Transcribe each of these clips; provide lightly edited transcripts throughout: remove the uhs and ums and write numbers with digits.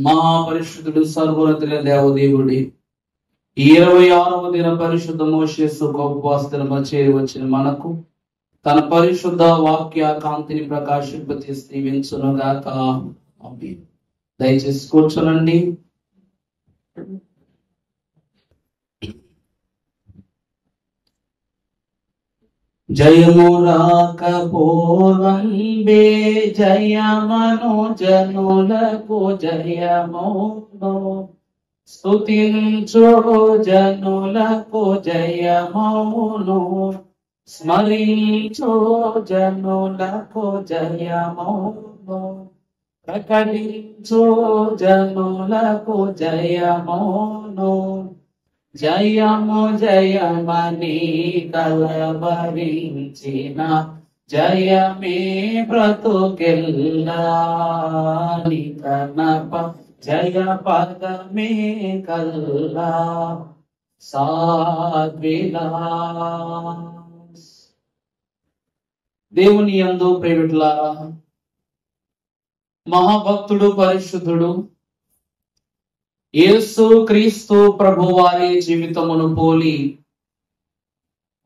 మహాపరిశుద్ధుడు సర్వోన్నతుడైన దేవదేవుడి 26వ దిన పరిశుద్ధ మోషే ఉపవాసము చేరి వచ్చిన మనకు తన పరిశుద్ధ వాక్య కాంతిని ప్రకాశింపచేసి దీవించునుగాక. ఆమేన్. దయచేసి కూర్చోనండి. జయము రాకపోవంబే జయమను జనులకు జయమును స్తుతించు జనులకు జయమౌను స్మరించు జనులకు జయమౌను ప్రకటించు జనులకు జయమౌను జయము జయమని కలవరించిన జయమే బ్రతుకెల్లా కనప జయ పదమే కల్లా సాద్విలాస్. దేవుని యందు ప్రేమిటులారా, మహాభక్తుడు పరిశుద్ధుడు యేసు క్రీస్తు ప్రభువారి జీవితమును పోలి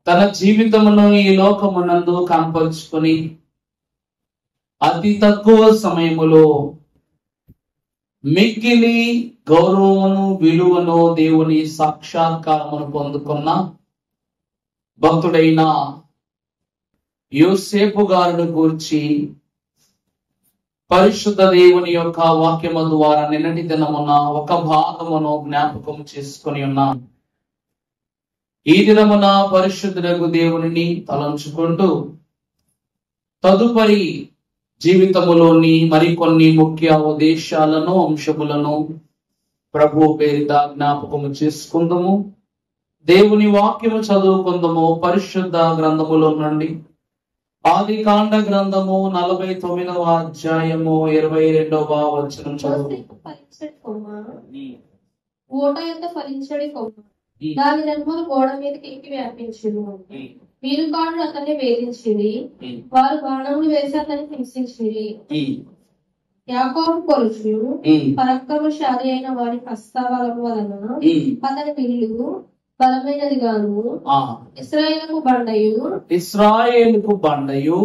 తన జీవితమును ఈ లోకమునందు కనపరుచుకొని అతి తక్కువ సమయములో మిక్కిలి గౌరవమును విలువను దేవుని సాక్షాత్కారమును పొందుకున్న భక్తుడైన యోసేపు గారిని గూర్చి పరిశుద్ధ దేవుని యొక్క వాక్యము ద్వారా నిన్నటి దినమున ఒక భాగమును జ్ఞాపకం చేసుకొని ఉన్నాం. ఈ దినమున పరిశుద్ధులకు దేవుని తలంచుకుంటూ తదుపరి జీవితములోని మరికొన్ని ముఖ్య ఉద్దేశాలను అంశములను ప్రభు పేరిట జ్ఞాపకము చేసుకుందాము. దేవుని వాక్యము చదువుకుందాము. పరిశుద్ధ గ్రంథములో నుండి ఆది కాండ గ్రంథము 49వ అధ్యాయము 22వ వచనం చదువు. ఓట ఎంత ఫలించడి కొమ్మ దాని రెమ్మలు గోడ మీదకి ఎక్కి వ్యాపించును. వీరుగాడు అతన్ని వేధించిరి, వారు బాణములు వేసి అతన్ని హింసించిరి. యాకోబు కొలుచు పరాక్రమశాలి అయిన వారి హస్తబలము వలన అతని విల్లు బలమైనది గాను ఇశ్రాయేలుకు బండయు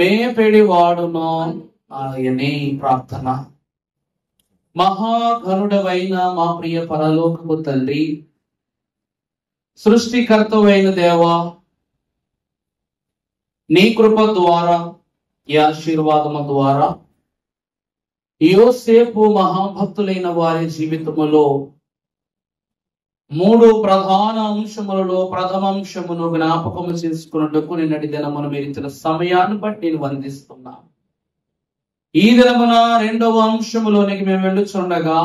మేపెడి వాడును ఆయనే. ప్రార్థన. మహాఘనుడవైన మా ప్రియ పరలోకపు తండ్రి, సృష్టికర్తవైన దేవా, నీ కృప ద్వారా ఈ ఆశీర్వాదము ద్వారా యోసేపు మహాభక్తులైన వారి జీవితములో 3 ప్రధాన అంశములలో ప్రథమ అంశమును జ్ఞాపకము చేసుకున్నట్టుకు నిన్నటి దినమున మీరు ఇచ్చిన సమయాన్ని బట్టి నేను వందిస్తున్నా. ఈ దినమున 2వ అంశములోనికి మేము వెళ్ళుచుండగా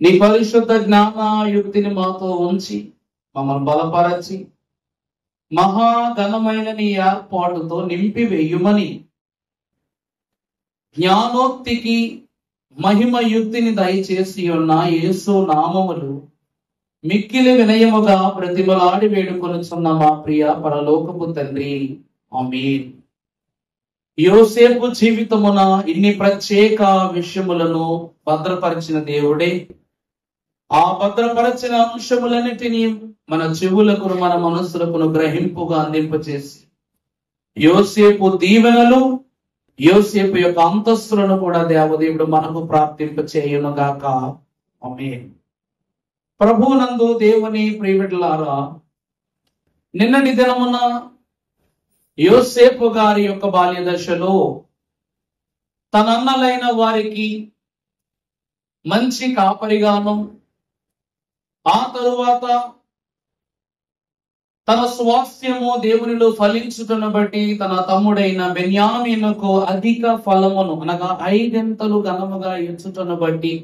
నీ పరిశుద్ధ జ్ఞాన యుక్తిని మాతో ఉంచి మమ్మల్ని బలపరచి మహాఘనమైన నీ ఏర్పాటుతో నింపివేయుమని జ్ఞానోక్తికి మహిమ యుక్తిని దయచేసి ఉన్న యేసు నామములు మిక్కిలి వినయముగా ప్రతిమలాడి వేడుకొనుచున్న మా ప్రియ పరలోకపు తండ్రి, ఆమేన్. యోసేపు జీవితమున ఇన్ని ప్రత్యేక విషయములను భద్రపరిచిన దేవుడే ఆ భద్రపరచిన అంశములన్నిటినీ మన చెవులకు మన మనస్సులకు గ్రహింపుగా అందింపచేసి యోసేపు దీవెనలు యోసేపు యొక్క అంతస్తులను కూడా దేవదేవుడు మనకు ప్రాప్తింప చేయునుగాక. ఆమేన్. ప్రభువునందు దేవుని ప్రియబిడ్డలారా, నిన్నటి దినమున యోసేపు గారి యొక్క బాల్య దశలో తన అన్నలైన వారికి మంచి కాపరిగాను, ఆ తరువాత తన స్వాస్థ్యము దేవునిలో ఫలించుటను బట్టి తన తమ్ముడైన బెన్యామీనుకు అధిక ఫలమును అనగా 5 ఘనముగా ఇచ్చుటను బట్టి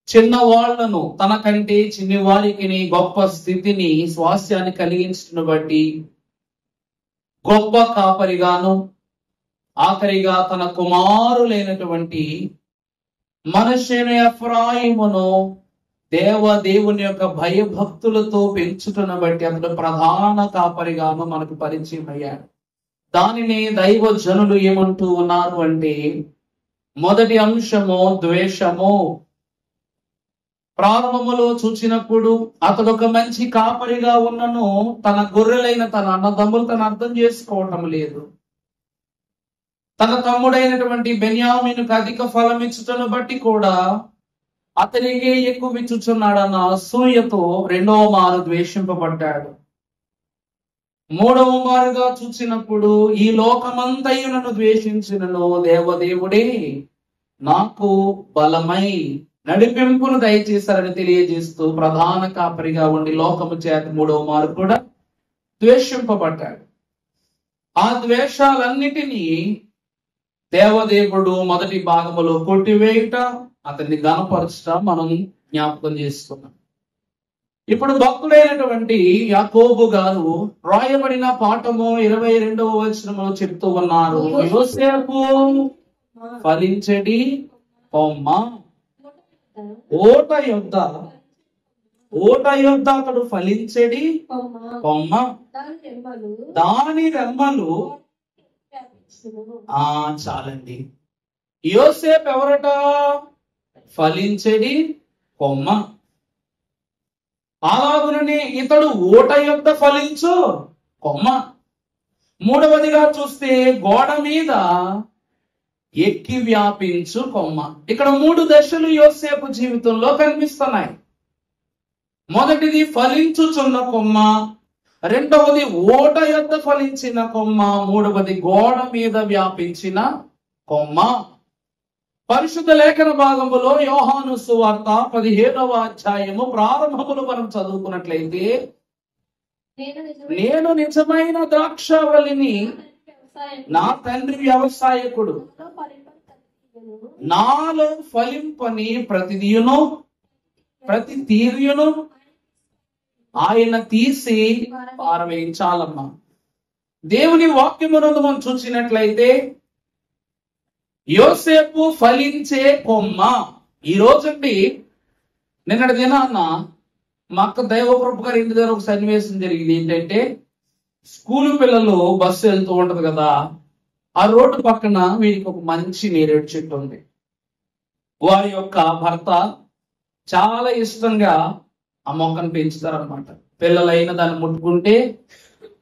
చిన్నవాళ్లను తనకంటే చిన్ని వారికి గొప్ప స్థితిని స్వాస్థ్యాన్ని కలిగించుటను బట్టి గొప్ప కాపరిగాను, ఆఖరిగా తన కుమారులైనటువంటి మనష్షేను ఎఫ్రాయిమును దేవుని యొక్క భయభక్తులతో పెంచుటను బట్టి అతడు ప్రధాన కాపరిగాను మనకు పరిచయం అయ్యాడు. దానిని దైవ జనులు ఏమంటూ ఉన్నారు అంటే మొదటి అంశము ద్వేషము. ప్రారంభములో చూచినప్పుడు అతడు ఒక మంచి కాపరిగా ఉన్నను తన గొర్రెలైన తన అన్నదమ్ములు తను అర్థం చేసుకోవటం లేదు. తన తమ్ముడైనటువంటి బెన్యామీనుకు అధిక ఫలం ఇచ్చుటను బట్టి కూడా అతనికే ఎక్కువ ఇచ్చుచున్నాడన్న అసూయతో రెండవ మారు ద్వేషింపబడ్డాడు. మూడవ మారుగా చూసినప్పుడు ఈ లోకమంతయు నన్ను ద్వేషించినను దేవదేవుడే నాకు బలమై నడిపింపును దయచేశారని తెలియజేస్తూ ప్రధాన కాపరిగా ఉండి లోకము చేత మూడవ మారు కూడా ద్వేషింపబడ్డాడు. ఆ ద్వేషాలన్నిటినీ దేవదేవుడు మొదటి భాగములో కొట్టివేయుట, అతన్ని గణపరచుట మనం జ్ఞాపకం చేసుకున్నాం. ఇప్పుడు భక్తుడైనటువంటి యాకోబు గారు రాయబడిన పాఠము 22వ వచనములో చెప్తూ ఉన్నారు, యోసేపు ఫలించడి కొమ్మ, ఓట యొద్ద అతడు ఫలించడి కొమ్మ, దాని రెమ్మలు. చాలండి. యోసేపు ఎవరట? ఫలించడి కొమ్మ. అలాగుననే ఇతడు ఓట యొద్ద ఫలించు కొమ్మ. మూడవదిగా చూస్తే గోడ మీద ఎక్కి వ్యాపించు కొమ్మ. ఇక్కడ 3 దశలు యోసేపు జీవితంలో కనిపిస్తున్నాయి. మొదటిది ఫలించుచున్న కొమ్మ, రెండవది ఓట యొద్ద ఫలించిన కొమ్మ, మూడవది గోడ మీద వ్యాపించిన కొమ్మ. పరిశుద్ధ లేఖన భాగములో యోహాను సువార్త 15వ అధ్యాయము ప్రారంభములు మనం చదువుకున్నట్లయితే, నేను నిజమైన ద్రాక్షవల్లిని, నా తండ్రి వ్యవసాయకుడు, నాలో ఫలింపని ప్రతి తీర్యును ఆయన తీసి పారవేయించాలమ్మా. దేవుని వాక్యమునందు మనం చూసినట్లయితే యోసేపు ఫలించే కొమ్మ. ఈ రోజండి నిన్నటి దినాన్న మా అక్క దైవప్రభు గారి ఇంటి దగ్గర ఒక సన్నివేశం జరిగింది. ఏంటంటే స్కూలు పిల్లలు బస్సు వెళ్తూ ఉంటది కదా, ఆ రోడ్డు పక్కన వీరికి ఒక మంచి నేరేడు చెట్టు ఉంది. వారి యొక్క భర్త చాలా ఇష్టంగా ఆ మొక్కను పెంచుతారనమాట. పిల్లలైన దాన్ని ముట్టుకుంటే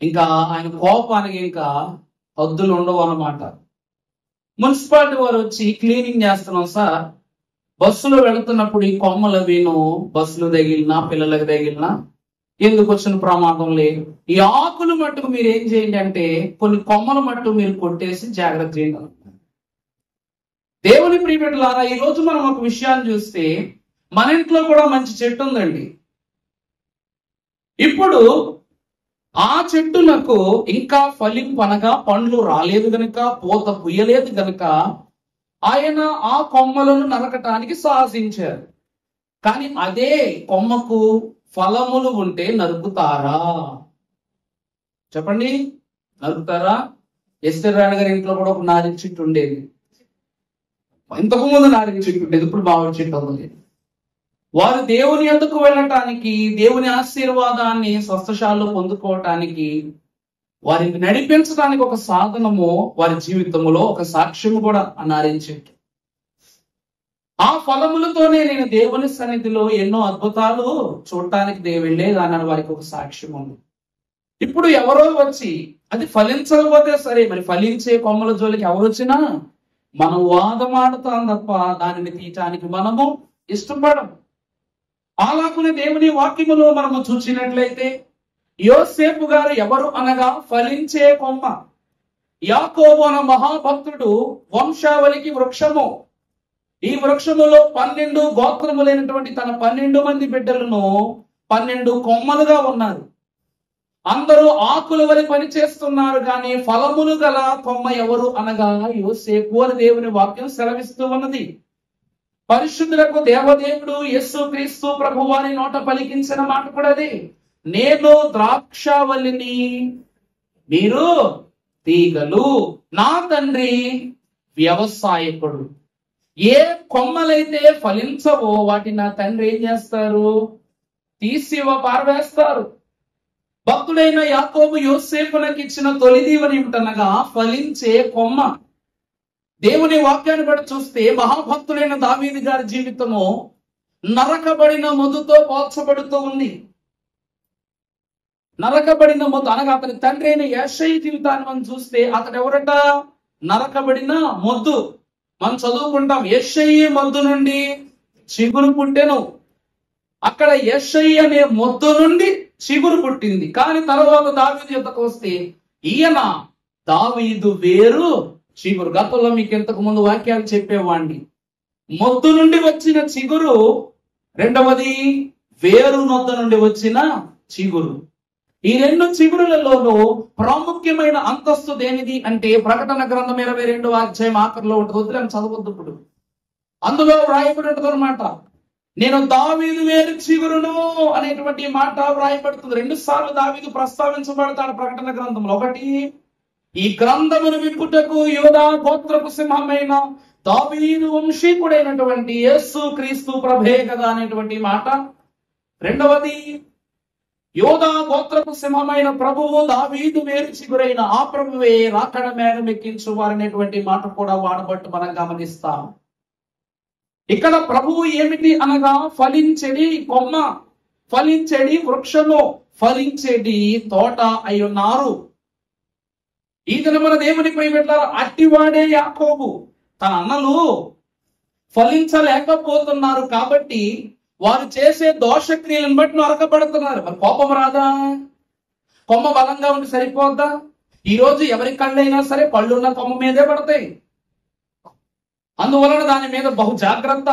ఇంకా ఆయన కోపానికి ఇంకా హద్దులు ఉండవు అన్నమాట. మున్సిపాలిటీ వారు వచ్చి క్లీనింగ్ చేస్తున్నాం సార్, బస్సులో వెళుతున్నప్పుడు ఈ కొమ్మలు వీను బస్సులు తగిలినా పిల్లలకు తగిలినా ఎందుకు వచ్చిన ప్రమాదం లేదు. ఈ ఆకులు మట్టుకు మీరు ఏం చేయండి అంటే కొన్ని కొమ్మల మట్టు మీరు కొట్టేసి జాగ్రత్త చేయండి. దేవుని ప్రియబిడ్డలారా, ఈ రోజు మనం ఒక విషయాన్ని చూస్తే మన ఇంట్లో కూడా మంచి చెట్టు ఉందండి. ఇప్పుడు ఆ చెట్టులకు ఇంకా ఫలింపనగా పండ్లు రాలేదు గనుక, పూత పుయ్యలేదు గనుక ఆయన ఆ కొమ్మలను నరకటానికి సాహసించారు. కానీ అదే కొమ్మకు ఫలములు ఉంటే నరుకుతారా? చెప్పండి, నరుకుతారా? ఎస్టర్ రాణి గారి ఇంట్లో కూడా ఒక నారింజ చెట్టు ఉండేది. ఇంతకు ముందు నారింజ చెట్టు ఉండేది, ఇప్పుడు మామిడి చెట్టు ఉంది. వారు దేవుని యొద్దకు వెళ్ళటానికి, దేవుని ఆశీర్వాదాన్ని స్వస్థశాలలో పొందుకోవటానికి, వారిని నడిపించడానికి ఒక సాధనము, వారి జీవితంలో ఒక సాక్ష్యము కూడా ఆ నారింజ చెట్టు. ఆ ఫలములతోనే నేను దేవుని సన్నిధిలో ఎన్నో అద్భుతాలు చూడటానికి వెళ్ళేదానని వారికి ఒక సాక్ష్యం ఉంది. ఇప్పుడు ఎవరో వచ్చి అది ఫలించకపోతే సరే, మరి ఫలించే కొమ్మల జోలికి ఎవరు వచ్చినా మనం వాదమాడుతాం తప్ప దానిని తీయటానికి మనము ఇష్టపడం. అలాగునే దేవుని వాక్యములో మనము చూసినట్లయితే యోసేపు గారు ఎవరు అనగా ఫలించే కొమ్మ. యాకోబు అన్న మహాభక్తుడు వంశావళికి వృక్షము. ఈ వృక్షములో 12 గోత్రములైనటువంటి తన 12 మంది బిడ్డలను 12 కొమ్మలుగా ఉన్నారు. అందరూ ఆకుల వలె పని చేస్తున్నారు, కానీ ఫలములు గల కొమ్మ ఎవరు అనగా యోసేపు అని దేవుని వాక్యం సెలవిస్తూ ఉన్నది. పరిశుద్ధులకు దేవదేవుడు యేసు క్రీస్తు ప్రభువారి నోట పలికించిన మాట కూడా అదే, నేను ద్రాక్షావల్లిని, మీరు తీగలు, నా తండ్రి వ్యవసాయకుడు. ఏ కొమ్మలైతే ఫలించవో వాటిని నా తండ్రి ఏం చేస్తారు? తీసి పారవేస్తారు. భక్తుడైన యాకోబు యోసేపునకు ఇచ్చిన తొలి దీవెన ఏమిటనగా ఫలించే కొమ్మ. దేవుని వాక్యాన్ని బట్టి చూస్తే మహాభక్తుడైన దావీదు గారి జీవితము నరకబడిన మొద్దుతో పోల్చబడుతూ ఉంది. నరకబడిన మొద్దు అనగా అతని తండ్రి అయిన యెషయి జీవితాన్ని మనం చూస్తే అతడు ఎవరట? నరకబడిన మొద్దు. మనం చదువుకుంటాం, యెషయి మొద్దు నుండి చిగురు పుట్టెను. అక్కడ యెషయి అనే మొద్దు నుండి చిగురు పుట్టింది. కానీ తర్వాత దావీదు యొద్దకు వస్తే ఈయన దావీదు వేరు చిగురు. గతంలో మీకు ఇంతకు ముందు వాక్యాలు చెప్పేవాడిని. మొద్దు నుండి వచ్చిన చిగురు, రెండవది వేరు నొద్ద నుండి వచ్చిన చిగురు. ఈ రెండు చిగురులలోనూ ప్రాముఖ్యమైన అంతస్తు దేనిది అంటే ప్రకటన గ్రంథం 22వ అధ్యాయం ఆఖరిలో ఉంటుంది. వద్దులేని చదవద్దు. ఇప్పుడు అందులో వ్రాయబడి ఉంటుంది అనమాట, నేను దావీదు వేరు చిగురును అనేటువంటి మాట వ్రాయబడుతుంది. 2 సార్లు దావీదు ప్రస్తావించబడతాడు ప్రకటన గ్రంథంలో. ఒకటి, ఈ గ్రంథమును విప్పుటకు యోధా గోత్రపు సింహమైన దావీదు వంశీకుడైనటువంటి యేసు క్రీస్తు ప్రభే కదా అనేటువంటి మాట. రెండవది, యోధా గోత్రపు సింహమైన ప్రభువు దావీదు వేరు చిగురైన ఆ ప్రభువే రాకడ మేఘం ఎక్కించు వారనేటువంటి మాట కూడా వాడబట్టు మనం గమనిస్తాం. ఇక్కడ ప్రభువు ఏమిటి అనగా ఫలించెడి కొమ్మ, ఫలించెడి వృక్షము, ఫలించెడి తోట అయి ఉన్నారు. ఈ దినమున దేవుని ప్రియబిడ్డలారా, అట్టివాడే యాకోబు. తన అన్నలు ఫలించలేకపోతున్నారు కాబట్టి వారు చేసే దోషక్రియలను బట్టి నరకబడుతున్నారు. మరి కోపం రాదా? కొమ్మ బలంగా ఉండి సరిపోద్దా? ఈరోజు ఎవరి కళ్ళైనా సరే పళ్ళున్న కొమ్మ మీదే పడతాయి. అందువలన దాని మీద బహు జాగ్రత్త,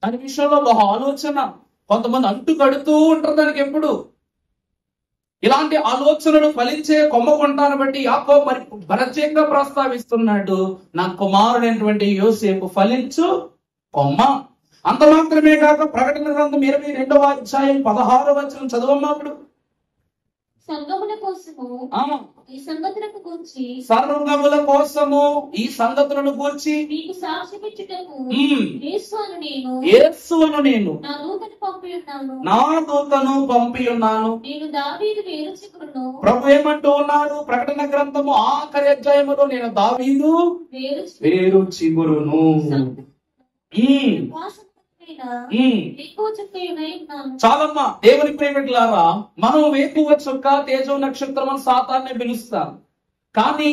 దాని విషయంలో బహు ఆలోచన. కొంతమంది అంటు కడుతూ ఉంటారు దానికి ఎప్పుడు. ఇలాంటి ఆలోచనలు ఫలించే కొమ్మ కొంటాను బట్టి యాకోబు మరి ప్రత్యేకంగా ప్రస్తావిస్తున్నాడు, నా కుమారుడైనటువంటి యోసేపు ఫలించు కొమ్మ. అంత మాత్రమే కాక ప్రకటన గ్రంథం 22వ అధ్యాయం 16వ వచనం చదవమ్మా. అప్పుడు సంగముల కోసము ఈ సంగతులను గూర్చి, సంగముల కోసము ఈ సంగతులను గూర్చి మీకు సాక్ష్యమిచ్చుటకు యేసును నేను నా దూతను పంపి ఉన్నాను. నా దూతను పంపి ఉన్నాను. నేను దావీదు వేరు చిగురును. ప్రభు ఏమంటూ ఉన్నారు ప్రకటన గ్రంథము ఆఖరి అధ్యాయములో, నేను దావీదు వేరు చిగురును. చాలమ్మా దేవుని ప్రియబిడ్డలారా, మనం వేకువ చుక్క తేజో నక్షత్రం అని సాతాన్ని పిలుస్తాం. కానీ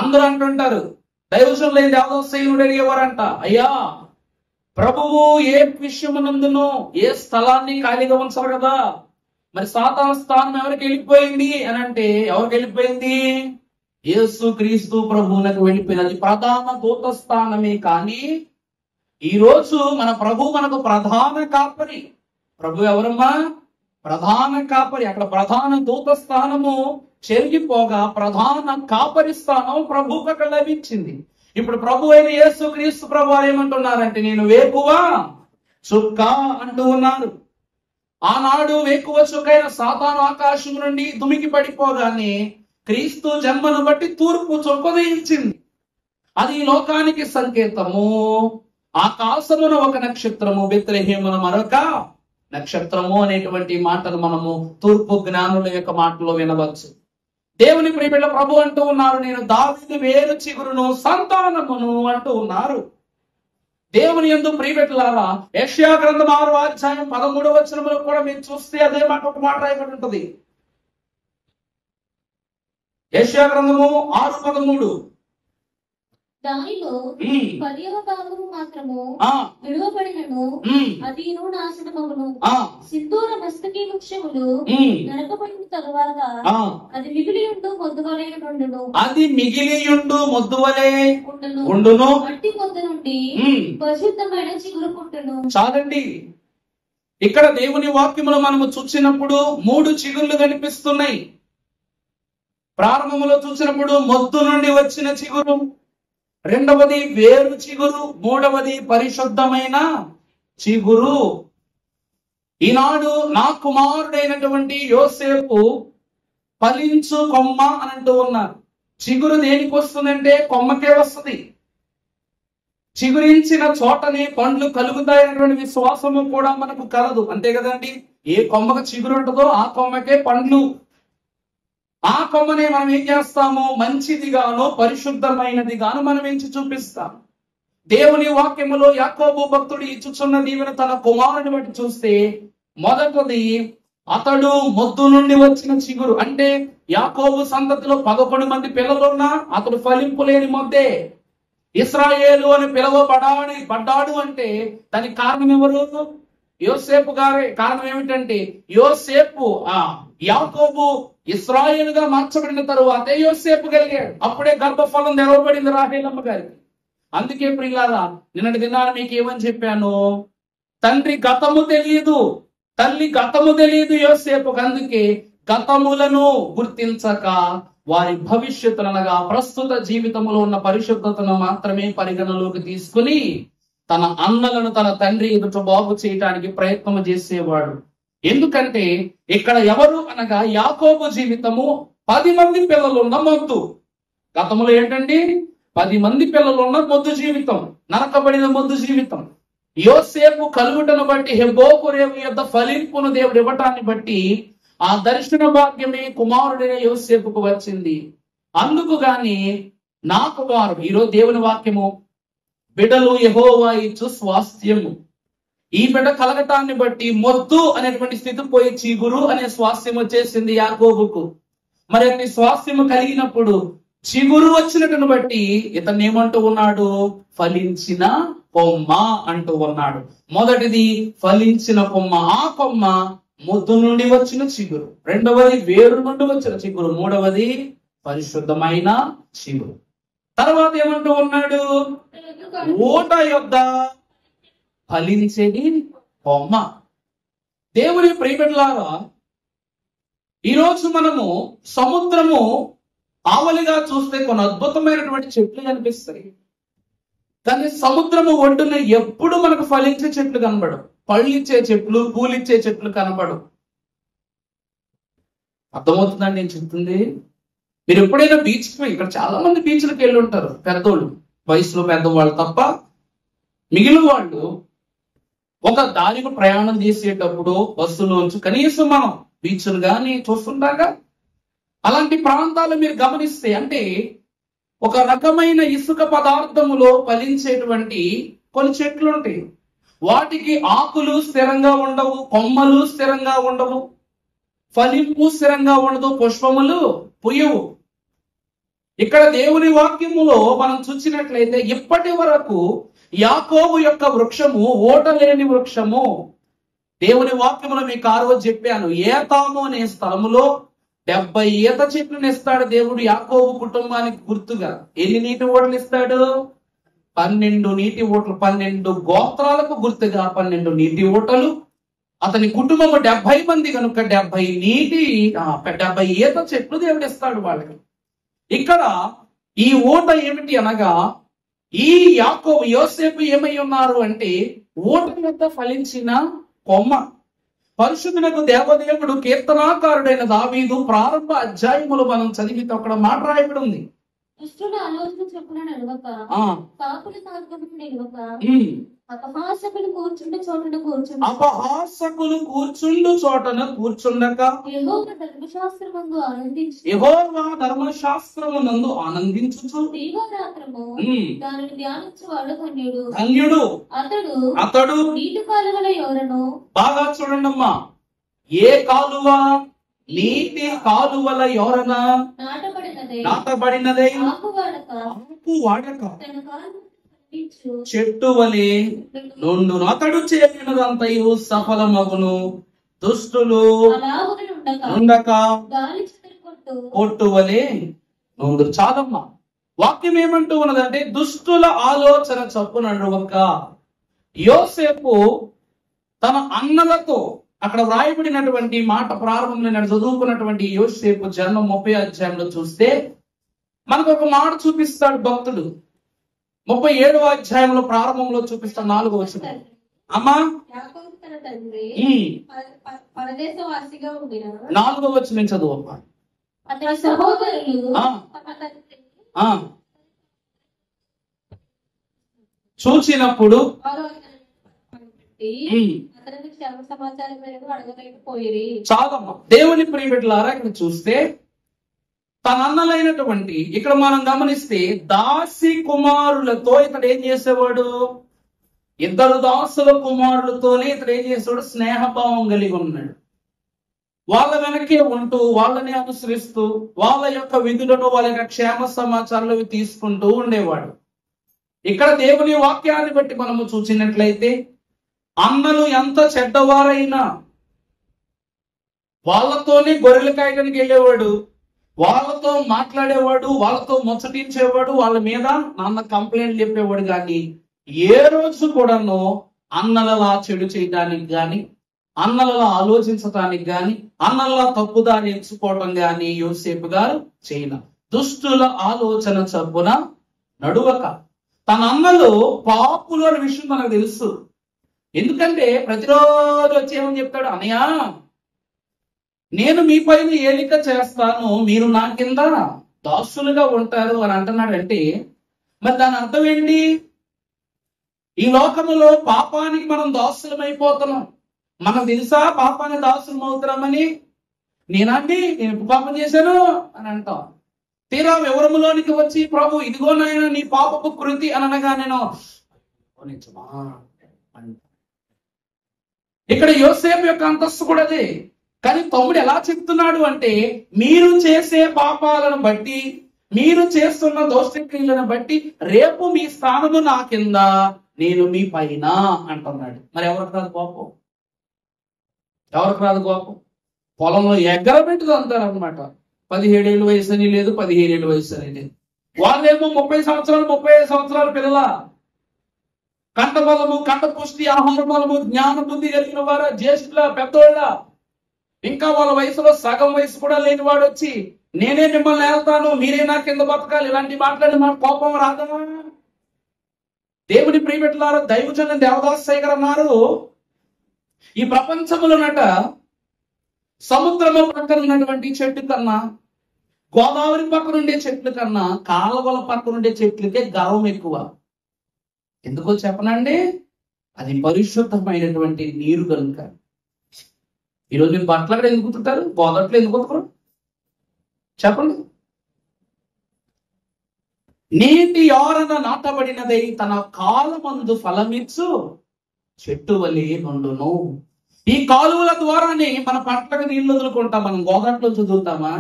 అందరూ అంటుంటారు, దైవజనం లేని దేవదాసీనుడు అడిగేవారంట, అయ్యా ప్రభువు ఏ విషయమునందును ఏ స్థలాన్ని ఖాళీగా ఉంచారు కదా, మరి సాతాను స్థానం ఎవరికి వెళ్ళిపోయింది అని అంటే, ఎవరికి వెళ్ళిపోయింది? యేసు క్రీస్తు ప్రభువునకు వెళ్ళిపోయింది. అది ప్రధాన దూత స్థానమే. కానీ ఈ రోజు మన ప్రభు మనకు ప్రధాన కాపరి. ప్రభు ఎవరమ్మా? ప్రధాన కాపరి. అక్కడ ప్రధాన దూత స్థానము చెరిగిపోగా ప్రధాన కాపరి స్థానం ప్రభువుకు అక్కడ లభించింది. ఇప్పుడు ప్రభు అయిన యేసు క్రీస్తు ప్రభు ఏమంటున్నారంటే, నేను వేకువ చుక్క అంటూ ఉన్నారు. ఆనాడు వేకువ చుక్కైన సాతాను ఆకాశం నుండి దుమికి పడిపోగానే క్రీస్తు జన్మను బట్టి తూర్పు చుక్క ఉదయించింది. అది లోకానికి సంకేతము. ఆకాశమున ఒక నక్షత్రము, బెత్లెహేమున మరొక నక్షత్రము అనేటువంటి మాటలు మనము తూర్పు జ్ఞానుల యొక్క మాటలో వినవచ్చు. దేవుని ప్రియబిడ్డ ప్రభు అంటూ ఉన్నారు, నేను దావీదు వేరు చిగురును సంతానమును అంటూ ఉన్నారు. దేవుని యందు ప్రియబిడ్డలారా, యెషయా గ్రంథం 6వ అధ్యాయం 13వ వచనములో కూడా మీరు చూస్తే అదే మాట, ఒక మాట రాయబడి ఉంటుంది. యెషయా గ్రంథము 6:13, దానిలో 10వ భాగము మాత్రము విడువబడినను అదిను నాశనమగును. సింధూర మస్తకి వృక్షములు నరకబడిన తరువాత అది మిగిలియుండు మొద్దువలే నుండును. అది మిగిలియుండు మొద్దువలే ఉండును. మట్టి మొద్ద నుండి పరిశుద్ధమైన చిగురు పుట్టును. చాలండి. ఇక్కడ దేవుని వాక్యములో మనము చూసినప్పుడు 3 చిగుర్లు కనిపిస్తున్నాయి. ప్రారంభంలో చూసినప్పుడు మొద్దు నుండి వచ్చిన చిగురు, రెండవది వేరు చిగురు, మూడవది పరిశుద్ధమైన చిగురు. ఈనాడు నా కుమారుడైనటువంటి యోసేపు ఫలించు కొమ్మ అని అంటూ ఉన్నారు. చిగురు దేనికి వస్తుందంటే కొమ్మకే వస్తుంది. చిగురించిన చోటనే పండ్లు కలుగుతాయనేటువంటి విశ్వాసము కూడా మనకు కలదు. అంతే కదండి, ఏ కొమ్మకు చిగురు ఉంటుందో ఆ కొమ్మకే పండ్లు. ఆ కొమ్మనే మనం ఏం చేస్తాము? మంచిదిగాను పరిశుద్ధమైనదిగాను మనం ఎంచి చూపిస్తాం. దేవుని వాక్యములో యాకోబు భక్తుడు ఇచ్చుచున్న దీవెన తన కుమారుని బట్టి చూస్తే, మొదటిది అతడు మొద్దు నుండి వచ్చిన చిగురు. అంటే యాకోబు సంతతిలో 11 మంది పిల్లలున్నా అతడు ఫలింపు లేని మొద్దే. ఇశ్రాయేలు అని పడ్డాడు అంటే దానికి కారణం ఎవరు? యోసేపు గారే. కారణం ఏమిటంటే యోసేపు యాకోబు ఇశ్రాయేలుగా మార్చబడిన తరువాతే యోసేపు కలిగాడు. అప్పుడే గర్భఫలం తెరవబడింది రాహేలమ్మ గారికి. అందుకే ప్రియులారా, నిన్నటి దినాన మీకు ఏమని చెప్పాను? తండ్రి గతము తెలియదు, తల్లి గతము తెలియదు యోసేపుకు. అందుకే గతములను గుర్తించక వారి భవిష్యత్తునగా ప్రస్తుత జీవితంలో ఉన్న పరిశుద్ధతను మాత్రమే పరిగణలోకి తీసుకుని తన అన్నలను తన తండ్రి ఎదుట బాగు చేయడానికి ప్రయత్నం చేసేవాడు. ఎందుకంటే ఇక్కడ ఎవరు అనగా యాకోబు జీవితము 10 మంది పిల్లలున్న మొద్దు. గతంలో ఏంటండి? 10 మంది పిల్లలున్న మొద్దు జీవితం, నరకబడిన మొద్దు జీవితం. యోసేపు కలుగుటను బట్టి, హెబ్రోను రేవు యొద్ద ఫలింపును దేవుడు ఇవ్వటాన్ని బట్టి ఆ దర్శన భాగ్యమే కుమారుడైన యోసేపుకు వచ్చింది. అందుకు గాని నా కుమారుడు, ఈరోజు దేవుని వాక్యము, బిడ్డలు యెహోవా ఇచ్చు స్వాస్థ్యము. ఈ బిడ్డ కలగటాన్ని బట్టి మొద్దు అనేటువంటి స్థితి పోయి చిగురు అనే స్వాస్థ్యం వచ్చేసింది యాకోబుకు. మరి అన్ని స్వాస్థ్యము కలిగినప్పుడు చిగురు వచ్చినట్టును బట్టి ఇతను ఏమంటూ ఉన్నాడు? ఫలించిన కొమ్మ అంటూ ఉన్నాడు. మొదటిది ఫలించిన కొమ్మ. ఆ కొమ్మ మొద్దు నుండి వచ్చిన చిగురు. రెండవది వేరు నుండి వచ్చిన చిగురు. మూడవది పరిశుద్ధమైన చిగురు. తర్వాత ఏమంటూ ఉన్నాడు? ఊట యొద్ద ఫలించేది కొమ్మ. దేవుని ప్రియబిడ్డలారా, ఈరోజు మనము సముద్రము ఆవలిగా చూస్తే కొన్ని అద్భుతమైనటువంటి చెట్లు కనిపిస్తాయి. కానీ సముద్రము ఒడ్డున ఎప్పుడు మనకు ఫలించే చెట్లు కనబడవు, పళ్ళిచ్చే చెట్లు, పూలిచ్చే చెట్లు కనబడవు. అర్థమవుతుందండి నేను చెప్తుంది? మీరు ఎప్పుడైనా బీచ్కి పోయి, ఇక్కడ చాలా మంది బీచ్లకు వెళ్ళి ఉంటారు, పెద్దోళ్ళు, వయసులో పెద్దవాళ్ళు తప్ప మిగిలిన వాళ్ళు ఒక దారికి ప్రయాణం చేసేటప్పుడు బస్సులోంచి కనీసం మనం బీచ్లు కానీ చూస్తుంటాగా. అలాంటి ప్రాంతాలు మీరు గమనిస్తే, అంటే ఒక రకమైన ఇసుక పదార్థములో ఫలించేటువంటి కొన్ని చెట్లు ఉంటాయి. వాటికి ఆకులు స్థిరంగా ఉండవు, కొమ్మలు స్థిరంగా ఉండవు, ఫలింపు స్థిరంగా ఉండదు, పుష్పములు పుయ్యవు. ఇక్కడ దేవుని వాక్యములో మనం చూసినట్లయితే ఇప్పటి వరకు యాకోబు యొక్క వృక్షము ఓట లేని వృక్షము. దేవుని వాక్యములో మీకు ఆ రోజు చెప్పాను, ఏతాము అనే స్థలములో 70 ఈత చెట్లను ఇస్తాడు దేవుడు యాకోబు కుటుంబానికి గుర్తుగా. ఎన్ని నీటి ఓటలు ఇస్తాడు? 12 నీటి ఓటలు. 12 గోత్రాలకు గుర్తుగా 12 నీటి ఓటలు. అతని కుటుంబం 70 మంది కనుక 70 ఈత చెట్లు దేవుడు ఇస్తాడు వాళ్ళకి. ఇక్కడ ఈ ఓట ఏమిటి అనగా, ఈ యాకోబు యోసేపు ఏమై ఉన్నారు అంటే ఓట వద్ద ఫలించిన కొమ్మ. పరిశుద్ధులకు దేవదేవుడు కీర్తనాకారుడైన దావీదు ప్రారంభ అధ్యాయములు మనం చదివితే అక్కడ మాట రాయబడి ఉంది. దుష్టుల ఆలోచన చొప్పున నడవక, పాపుల మార్గమున నిలవక, అపహాసకులు కూర్చుండు చోటన కూర్చుండక, యెహోవా ధర్మశాస్త్రమునందు ఆనందించుచు దీవారాత్రము దానిని ధ్యానించువాడు ధన్యుడు. అతడు నీటి కాలువల యోరను. బాగా చూడండమ్మా, ఏ కాలువ? నీటి కాలువల యోరన నాటబడినదై ఆకు వాడక చెట్టు వలె నుండును. అతడు చేసినదంతయు సఫలమగును. దుష్టులు ఉండక కొట్టు వలె నుండు. చాలమ్మా, వాక్యం ఏమంటూ ఉన్నదంటే దుష్టుల ఆలోచన చొప్పున నడవక. యోసేపు తన అన్నలతో, అక్కడ వ్రాయబడినటువంటి మాట ప్రారంభంలో నేను చదువుకున్నటువంటి యోసేపు జన్మ 30వ అధ్యాయంలో చూస్తే మనకు ఒక మాట చూపిస్తాడు భక్తుడు. 37వ అధ్యాయంలో ప్రారంభంలో చూపిస్తాడు 4వ వచనం. అమ్మా, 4వ వచనం చదువు అమ్మా. చూచినప్పుడు చాలమ్మా. దేవుని ప్రియబిడ్డలారా, ఇక్కడ చూస్తే తన అన్నలైనటువంటి, ఇక్కడ మనం గమనిస్తే దాసి కుమారులతో ఇతడు ఏం చేసేవాడు? ఇద్దరు దాసుల కుమారులతోనే ఇతడు ఏం చేసేవాడు? స్నేహభావం కలిగి ఉన్నాడు. వాళ్ళ వెనకే ఉంటూ, వాళ్ళని అనుసరిస్తూ, వాళ్ళ యొక్క విధులను, వాళ్ళ యొక్క క్షేమ సమాచారాలు తీసుకుంటూ ఉండేవాడు. ఇక్కడ దేవుని వాక్యాన్ని బట్టి మనము చూసినట్లయితే, అన్నలు ఎంత చెడ్డవారైనా వాళ్ళతోనే గొర్రెలు కాయడానికి వెళ్ళేవాడు, వాళ్ళతో మాట్లాడేవాడు, వాళ్ళతో ముచ్చటించేవాడు, వాళ్ళ మీద నాన్న కంప్లైంట్ చెప్పేవాడు. కానీ ఏ రోజు కూడాను అన్నలలా చెడు చేయడానికి గాని, అన్నలలా ఆలోచించటానికి గాని, అన్నలలా తప్పుదారి ఎంచుకోవడం గాని యోసేపు గారు చేయన. దుష్టుల ఆలోచన చప్పున నడువక. తన అన్నలు పాపులు అనే విషయం మనకు తెలుసు. ఎందుకంటే ప్రతిరోజు వచ్చి ఏమని చెప్తాడు? అన్నయ్య, నేను మీ పైన ఏలిక చేస్తాను, మీరు నా కింద దాసులుగా ఉంటారు అని అంటున్నాడంటే, మరి దాని అర్థం ఏంటి? ఈ లోకములో పాపానికి మనం దాసులమైపోతున్నాం. మనకు తెలుసా పాపాన్ని దాసులం అవుతున్నామని? నేను పాపం చేశాను అని అంటాం. తీరా వివరములోనికి వచ్చి, ప్రభు ఇదిగో నాయన నీ పాపపు కృతి అని అనగా నేను ఇక్కడ యోసేపు యొక్క అంతస్తు కూడా అదే. కానీ తమ్ముడు ఎలా చెప్తున్నాడు అంటే, మీరు చేసే పాపాలను బట్టి, మీరు చేస్తున్న దోషక్రియలను బట్టి రేపు మీ స్థానము నా కింద, నేను మీ పైన అంటున్నాడు. మరి ఎవరికి రాదు కోపం? ఎవరికి రాదు కోపం? పొలంలో ఎగ్గరబెట్టుకు అంటారు అనమాట. 17 ఏళ్ళ వయసు అని లేదు, 15 ఏళ్ళ వయసు అని లేదు. వాళ్ళేమో 30 సంవత్సరాలు 35 సంవత్సరాల పిల్లల, కంఠ బలము, కంఠ పుష్టి, ఆహార బలము, జ్ఞాన బుద్ధి కలిగిన వారు, జ్యేష్ఠుల, పెద్దోళ్ళ, ఇంకా వాళ్ళ వయసులో సగం వయసు కూడా లేని వాడు వచ్చి, నేనే మిమ్మల్ని వెళ్తాను, మీరే నా కింద బతకాలి, ఇలాంటి మాట్లాడి మన కోపం రాదా? దేవుని ప్రియబిడ్డలారా, దైవజన దేవదాస్ శేఖర్ అన్నారు, ఈ ప్రపంచంలోనట సముద్రము పక్కన ఉన్నటువంటి చెట్టు కన్నా, గోదావరి పక్కన ఉండే చెట్లు కన్నా, కాలువల పక్కన ఉండే చెట్లకే గర్వం ఎక్కువ. ఎందుకో చెప్పనండి? అది పరిశుద్ధమైనటువంటి నీరు కనుక. ఈరోజు మీరు బట్టలు అక్కడ ఎందుకు ఉతుకుతారు? గోదావరిలో ఎందుకు ఉతుకరు? చెప్పండి. నీటి ఆరన నాటబడినదై తన కాలమందు ఫలమిచ్చు చెట్టు వలె నుండును. ఈ కాలువల ద్వారానే మన పంటలకు నీళ్లు వదులుకుంటాం. మనం గోదావరిలో చదువుతామా?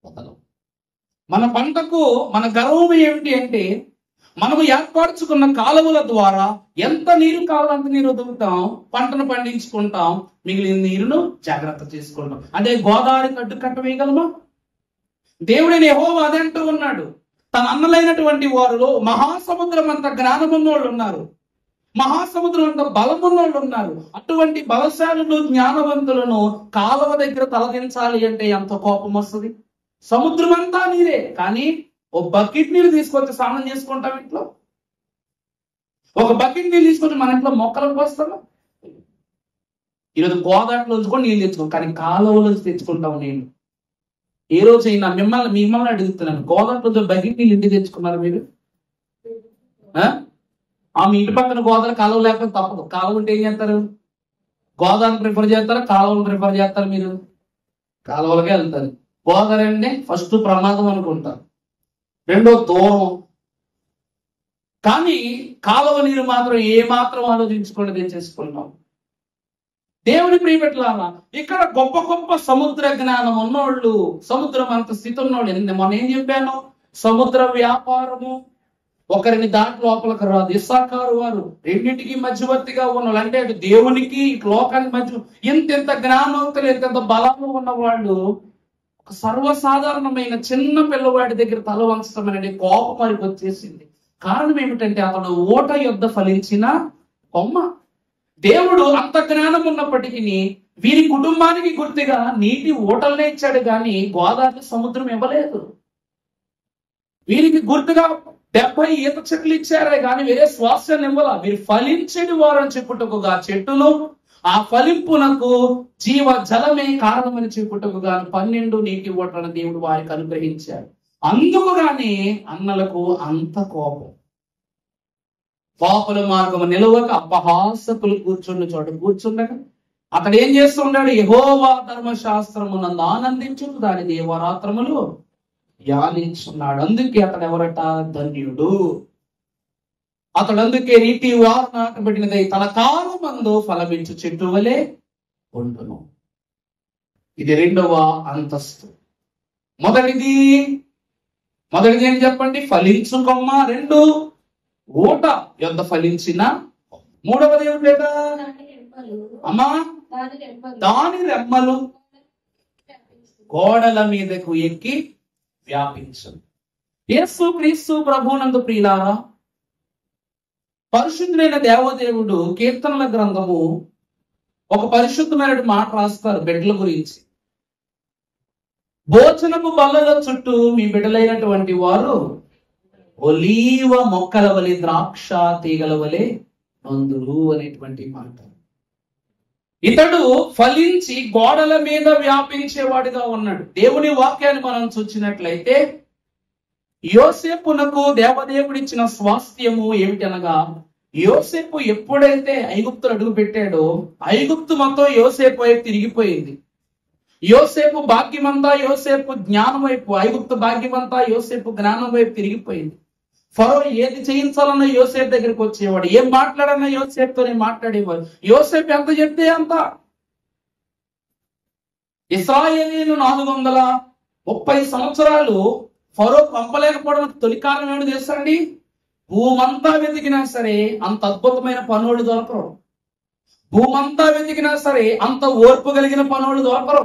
వదలం. మన పంటకు మన గర్వం ఏమిటి అంటే, మనము ఏర్పరచుకున్న కాలువల ద్వారా ఎంత నీరు కావాలంత నీరు వదులుతాం, పంటను పండించుకుంటాం, మిగిలిన నీరును జాగ్రత్త చేసుకుంటాం. అదే గోదావరి కట్టు కట్ట వేయగలమా? దేవుడైన యెహోవా అదే అంటూ ఉన్నాడు. తన అన్నలైనటువంటి వారిలో మహాసముద్రం అంత జ్ఞానం ఉన్నోళ్ళు ఉన్నారు, మహాసముద్రం అంత బలం ఉన్నోళ్ళు ఉన్నారు. అటువంటి బలశాలులు, జ్ఞానవంతులను కాలువ దగ్గర తలదించాలి అంటే ఎంత కోపం వస్తుంది? సముద్రం అంతా నీరే, కానీ ఒక బకెట్ నీళ్ళు తీసుకొచ్చి స్నానం చేసుకుంటాం ఇంట్లో. ఒక బకెట్ నీళ్ళు తీసుకొచ్చి మన ఇంట్లో మొక్కలకు పోస్తాము. ఈరోజు గోదావరిలో ఉంచుకొని నీళ్ళు తెచ్చుకోం, కానీ కాలువలో తెచ్చుకుంటాం నీళ్ళు. ఏ రోజైనా మిమ్మల్ని అడుగుతున్నాను, గోదావరిలో బకెట్ నీళ్ళు ఇంటికి తెచ్చుకున్నారు మీరు? మీ ఇంటి పక్కన గోదావరి కాలువ లేకపోతే తప్పదు. కాలువ ఉంటే ఏం చేస్తారు? గోదావరిని ప్రిఫర్ చేస్తారా, కాలువలు ప్రిఫర్ చేస్తారు? మీరు కాలువలకే వెళ్తారు. గోదావరి అంటే ఫస్ట్ ప్రమాదం అనుకుంటారు, రెండో దూరం. కానీ కాలువ నీరు మాత్రం ఏ మాత్రం ఆలోచించుకుంటే తెచ్చేసుకుంటాం. దేవుని ప్రియబిడ్డలారా, ఇక్కడ గొప్ప గొప్ప సముద్ర జ్ఞానం ఉన్నోళ్ళు, సముద్రం అంత స్థితి ఉన్నోళ్ళు. మనం ఏం చెప్పాను? సముద్ర వ్యాపారము ఒకరిని దాంట్లో లోపలికి రాదు. ఇస్సాకారు వారు రెండింటికి మధ్యవర్తిగా ఉన్నవాళ్ళు, అంటే అటు దేవునికి ఇటు లోకానికి మధ్య ఎంత జ్ఞానవంతులు, ఎంత బలము ఉన్న వాళ్ళు ఒక సర్వసాధారణమైన చిన్న పిల్లవాడి దగ్గర తల వంచడం అనే కోపం వారికి వచ్చేసింది. కారణం ఏమిటంటే, అతడు ఓట యొద్ద ఫలించిన కొమ్మ. దేవుడు అంత జ్ఞానం ఉన్నప్పటికీ వీరి కుటుంబానికి గుర్తుగా నీటి ఓటలనే ఇచ్చాడు, కానీ గోదావరి సముద్రం ఇవ్వలేదు. వీరికి గుర్తుగా 70 ఈత చెట్లు ఇచ్చారే కానీ వేరే శ్వాసాన్ని ఇవ్వాల. వీరు ఫలించని వారని చెప్పుటకుగా చెట్టును, ఆ ఫలింపునకు జీవ జలమే కారణమని చెప్పుటకుగా 12 నీటి ఓటలను దేవుడు వారికి అనుగ్రహించాడు. అందుకుగానే అన్నలకు అంత కోపం. పాపుల మార్గము నిలవక అపహాసకులు కూర్చున్న చోట కూర్చుండగా అతడు ఏం చేస్తున్నాడు? యెహోవా ధర్మశాస్త్రమునందు ఆనందించు, దాని దేవరాత్రములు ధ్యానించున్నాడు. అందుకే అతడు ఎవరట? ధన్యుడు. అతడు అందుకే నీటి వారు నాటబడినదై తన కాలమందు ఫలమించు చెట్టు వలె ఉండును. ఇది రెండవ అంతస్తు. మొదటిది ఏం చెప్పండి? ఫలించు కొమ్మ. రెండు, ఊట యొద్ద ఫలించిన. మూడవది ఏమిటా అమ్మా? దాని రెమ్మలు గోడల మీదకు ఎక్కి వ్యాపించు. యేసు క్రీస్తు ప్రభువునందు ప్రియులారా, పరిశుద్ధుడైన దేవదేవుడు కీర్తనల గ్రంథము ఒక పరిశుద్ధమైన మాట రాస్తారు బిడ్డల గురించి. భోజనపు బల్లల చుట్టూ మీ బిడ్డలైనటువంటి వారు ఒలీవ మొక్కల వలె, ద్రాక్ష తీగల వలె నందురు అనేటువంటి మాట. ఇతడు ఫలించి గోడల మీద వ్యాపించేవాడిగా ఉన్నాడు. దేవుని వాక్యాన్ని మనం చూచినట్లయితే యోసేపునకు దేవదేవుడిచ్చిన స్వాస్థ్యము ఏమిటనగా, యోసేపు ఎప్పుడైతే ఐగుప్తులు అడుగు పెట్టాడో ఐగుప్తు మొత్తం యోసేపు వైపు తిరిగిపోయింది. యోసేపు భాగ్యమంతా యోసేపు జ్ఞానం వైపు, ఐగుప్తు భాగ్యమంతా యోసేపు జ్ఞానం వైపు తిరిగిపోయింది. ఫరో ఏది చేయించాలన్న యోసేపు దగ్గరికి వచ్చేవాడు, ఏం మాట్లాడన్నా యోసేపుతోనే మాట్లాడేవాడు. యోసేపు ఎంత చెప్తే అంత. ఇశ్రాయేలీయులు 430 సంవత్సరాలు ఫరో పంపలేకపోవడానికి తొలి కారణం ఏమిటి తెలుసండి? భూమంతా వెతికినా సరే అంత అద్భుతమైన పనులు దొరకరు. భూమంతా వెతికినా సరే అంత ఓర్పు కలిగిన పనులు దొరకరు.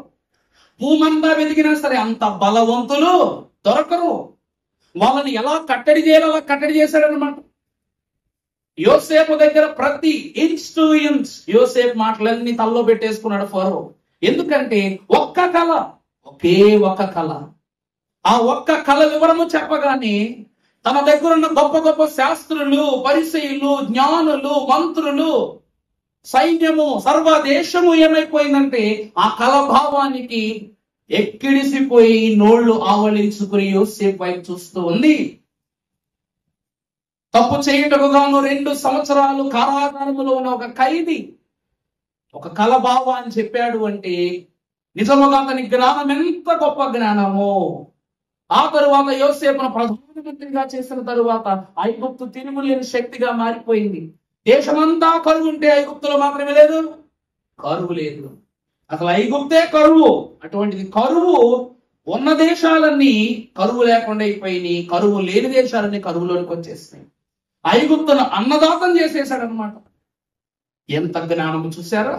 భూమంతా వెతికినా సరే అంత బలవంతులు దొరకరు. వాళ్ళని ఎలా కట్టడి చేయాలో అలా కట్టడి చేశాడనమాట. యోసేపు దగ్గర ప్రతి ఇంచ్ టు ఇంచ్ యోసేపు మాటలన్నీ తల్లో పెట్టేసుకున్నాడు ఫరో. ఎందుకంటే ఒక్క కళ, ఒకే ఒక కళ. ఆ ఒక్క కళ వివరము చెప్పగానే తన దగ్గర ఉన్న గొప్ప గొప్ప శాస్త్రులు, పరిసయ్యులు, జ్ఞానులు, మంత్రులు, సైన్యము, సర్వదేశము ఏమైపోయిందంటే ఆ కళ భావానికి ఎక్కిడిసిపోయి నోళ్లు ఆవలించుకుని యోసేపు వైపు చూస్తూ ఉంది. తప్పు చేయుటకు గాను 2 సంవత్సరాలు కారాగారములో ఉన్న ఒక ఖైదీ ఒక కళ భావాన్ని చెప్పాడు అంటే నిజముగా అతని జ్ఞానం ఎంత గొప్ప జ్ఞానమో. ఆ తరువాత యోసేపును ప్రధానమంత్రిగా చేసిన తరువాత ఐగుప్తు తిరుగులేని శక్తిగా మారిపోయింది. దేశమంతా కరువు ఉంటే ఐగుప్తులో మాత్రమే లేదు, కరువు లేదు. అసలు ఐగుప్తే కరువు. అటువంటిది కరువు ఉన్న దేశాలన్నీ కరువు లేకుండా అయిపోయినాయి, కరువు లేని దేశాలన్నీ కరువులోనికి వచ్చేస్తాయి. ఐగుప్తును అన్నదాతం చేసేసాడనమాట. ఎంత జ్ఞానం చూశారా?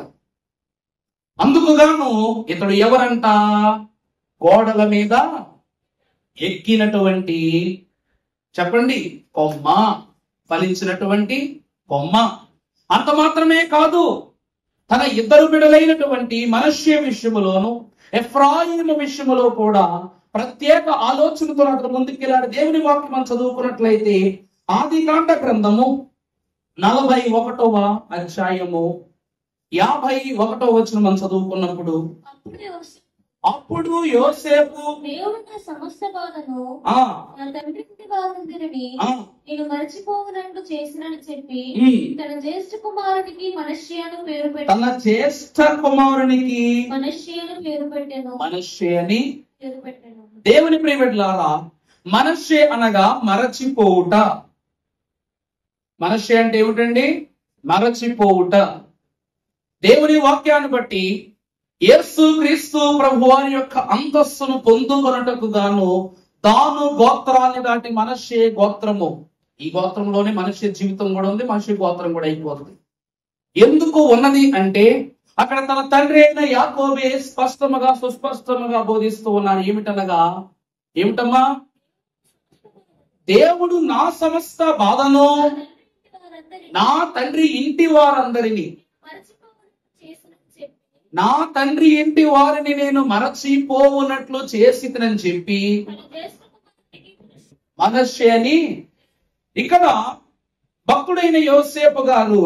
అందుకు గాను ఇతడు ఎవరంట? గోడల మీద ఎక్కినటువంటి, చెప్పండి, కొమ్మ, ఫలించినటువంటి కొమ్మ. అంత మాత్రమే కాదు, తన 2 బిడ్డలైనటువంటి మనష్షే విషయములోను ఎఫ్రాయిము విషయములో కూడా ప్రత్యేక ఆలోచనతో అతను ముందుకెళ్ళాడు. దేవుని వాక్యం మనం చదువుకున్నట్లయితే ఆదికాండ గ్రంథము 41వ అధ్యాయము 51వ వచనం మనం చదువుకున్నప్పుడు, అప్పుడు యోసేపు దేవుని సమస్త బాధను నా తండ్రి వారందరినీ నేను మరచిపోవునట్లు చేసినని చెప్పి తన జ్యేష్ఠ కుమారునికి మనష్షే అని పేరు పెట్టాను. తన జ్యేష్ఠ కుమారునికి మనష్షే అని పేరు పెట్టాను. మనష్షే అని పేరు పెట్టాను. దేవుని ప్రియబిడ్డలారా, మనష్షే అనగా మరచిపోవుట. మనష్షే అంటే ఏమిటండి? మరచిపోవుట. దేవుని వాక్యాన్ని బట్టి యేసు క్రీస్తు ప్రభువారి యొక్క అంతస్తును పొందుకొనుటకు గాను తాను గోత్రాన్ని దాటి మనష్షే గోత్రము, ఈ గోత్రంలోనే మనష్షే జీవితం కూడా ఉంది, మనష్షే గోత్రం కూడా అయిపోతుంది. ఎందుకు ఉన్నది అంటే అక్కడ తన తండ్రి అయిన యాకోబే స్పష్టముగా సుస్పష్టముగా బోధిస్తూ ఉన్నాను. ఏమిటమ్మా? దేవుడు నా సమస్త బాధను నా తండ్రి ఇంటి వారందరినీ, నా తండ్రి ఇంటి వారిని నేను మరచిపోవునట్లు చేసినని చెప్పి మనష్షే అని. ఇక్కడ భక్తుడైన యోసేపు గారు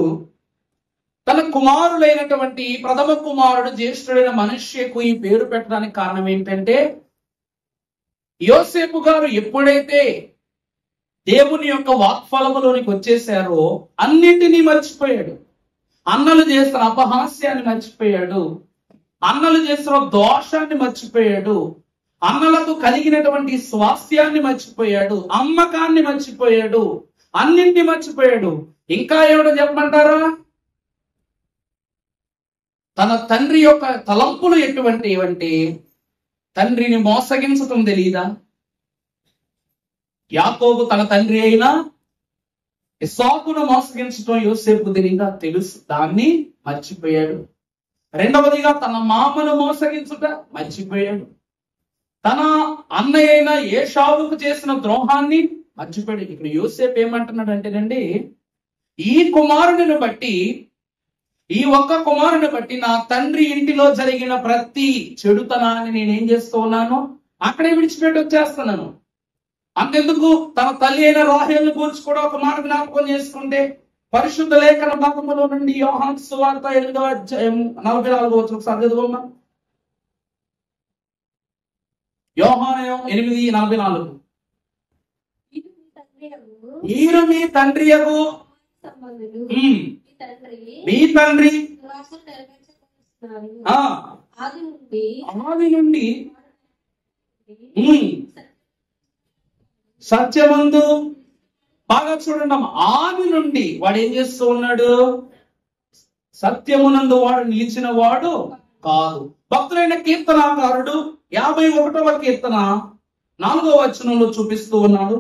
తన కుమారులైనటువంటి ప్రథమ కుమారుడు జ్యేష్ఠుడైన మనష్షేకు ఈ పేరు పెట్టడానికి కారణం ఏంటంటే, యోసేపు గారు ఎప్పుడైతే దేవుని యొక్క వాక్ఫలములోనికి వచ్చేసారో అన్నిటినీ మర్చిపోయాడు. అన్నలు చేస్తున్న అపహాస్యాన్ని మర్చిపోయాడు, అన్నలు చేస్తున్న దోషాన్ని మర్చిపోయాడు, అన్నలకు కలిగినటువంటి స్వాస్థ్యాన్ని మర్చిపోయాడు, అమ్మకాన్ని మర్చిపోయాడు, అన్నింటినీ మర్చిపోయాడు. ఇంకా ఏమిటో చెప్పమంటారా? తన తండ్రి యొక్క తలంపులు ఎటువంటివంటే తండ్రిని మోసగించటం తెలియదా? యాకోబు తన తండ్రి అయినా ఇస్సాకును మోసగించటం యోసేపుకు తెలియదా? తెలుసు, దాన్ని మర్చిపోయాడు. రెండవదిగా తన మామను మోసగించుట మర్చిపోయాడు. తన అన్నయ్య అయిన ఏశావుకు చేసిన ద్రోహాన్ని మర్చిపోయాడు. ఇక్కడ యోసేపు ఏమంటున్నాడు అంటేనండి, ఈ కుమారుని బట్టి, ఈ ఒక్క కుమారుని బట్టి నా తండ్రి ఇంటిలో జరిగిన ప్రతి చెడుతనాన్ని నేనేం చేస్తూ ఉన్నాను, అక్కడే విడిచిపెట్టి వచ్చేస్తున్నాను. అంతెందుకు, తన తల్లి అయిన రాహేలును గురించి కూడా ఒక మాట జ్ఞాపకం చేసుకుంటే, పరిశుద్ధ లేఖన భాగములో నుండి యోహాను సువార్త 8వ అధ్యాయం 44వ వచనం ఒకసారి చదువమ్మా. యోహాను 8:44. మీరు మీ తండ్రియగు మీ తండ్రి ఆది నుండి సత్యమందు, బాగా చూడండి అమ్మా, ఆది నుండి వాడు ఏం చేస్తూ ఉన్నాడు? సత్యమునందు వాడు నిలిచిన వాడు కాదు. భక్తులైన కీర్తనాకారుడు 51వ కీర్తన 4వ వచనంలో చూపిస్తూ ఉన్నాడు,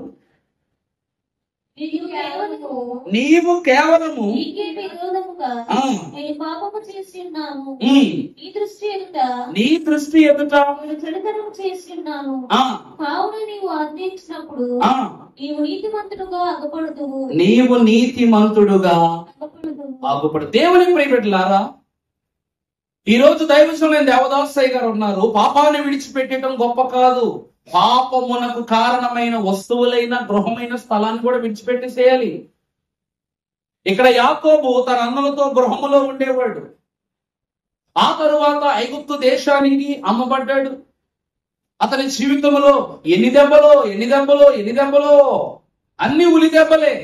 నీవు కేవలము నీ దృష్టి ఎదుట నీవు నీతిమంతుడుగా అగుపడు. దేవుని ప్రియబిడ్డలారా, ఈ రోజు దైవజనులైన దేవదాసయ్య గారు ఉన్నారు. పాపాన్ని విడిచిపెట్టడం గొప్ప కాదు, పాపమునకు కారణమైన వస్తువులైన గృహమైన స్థలాన్ని కూడా విడిచిపెట్టేసేయాలి. ఇక్కడ యాకోబు తన అన్నలతో గృహములో ఉండేవాడు. ఆ తరువాత ఐగుప్తు దేశానికి అమ్మబడ్డాడు. అతని జీవితంలో ఎన్ని దెబ్బలో అన్ని ఉలి దెబ్బలే.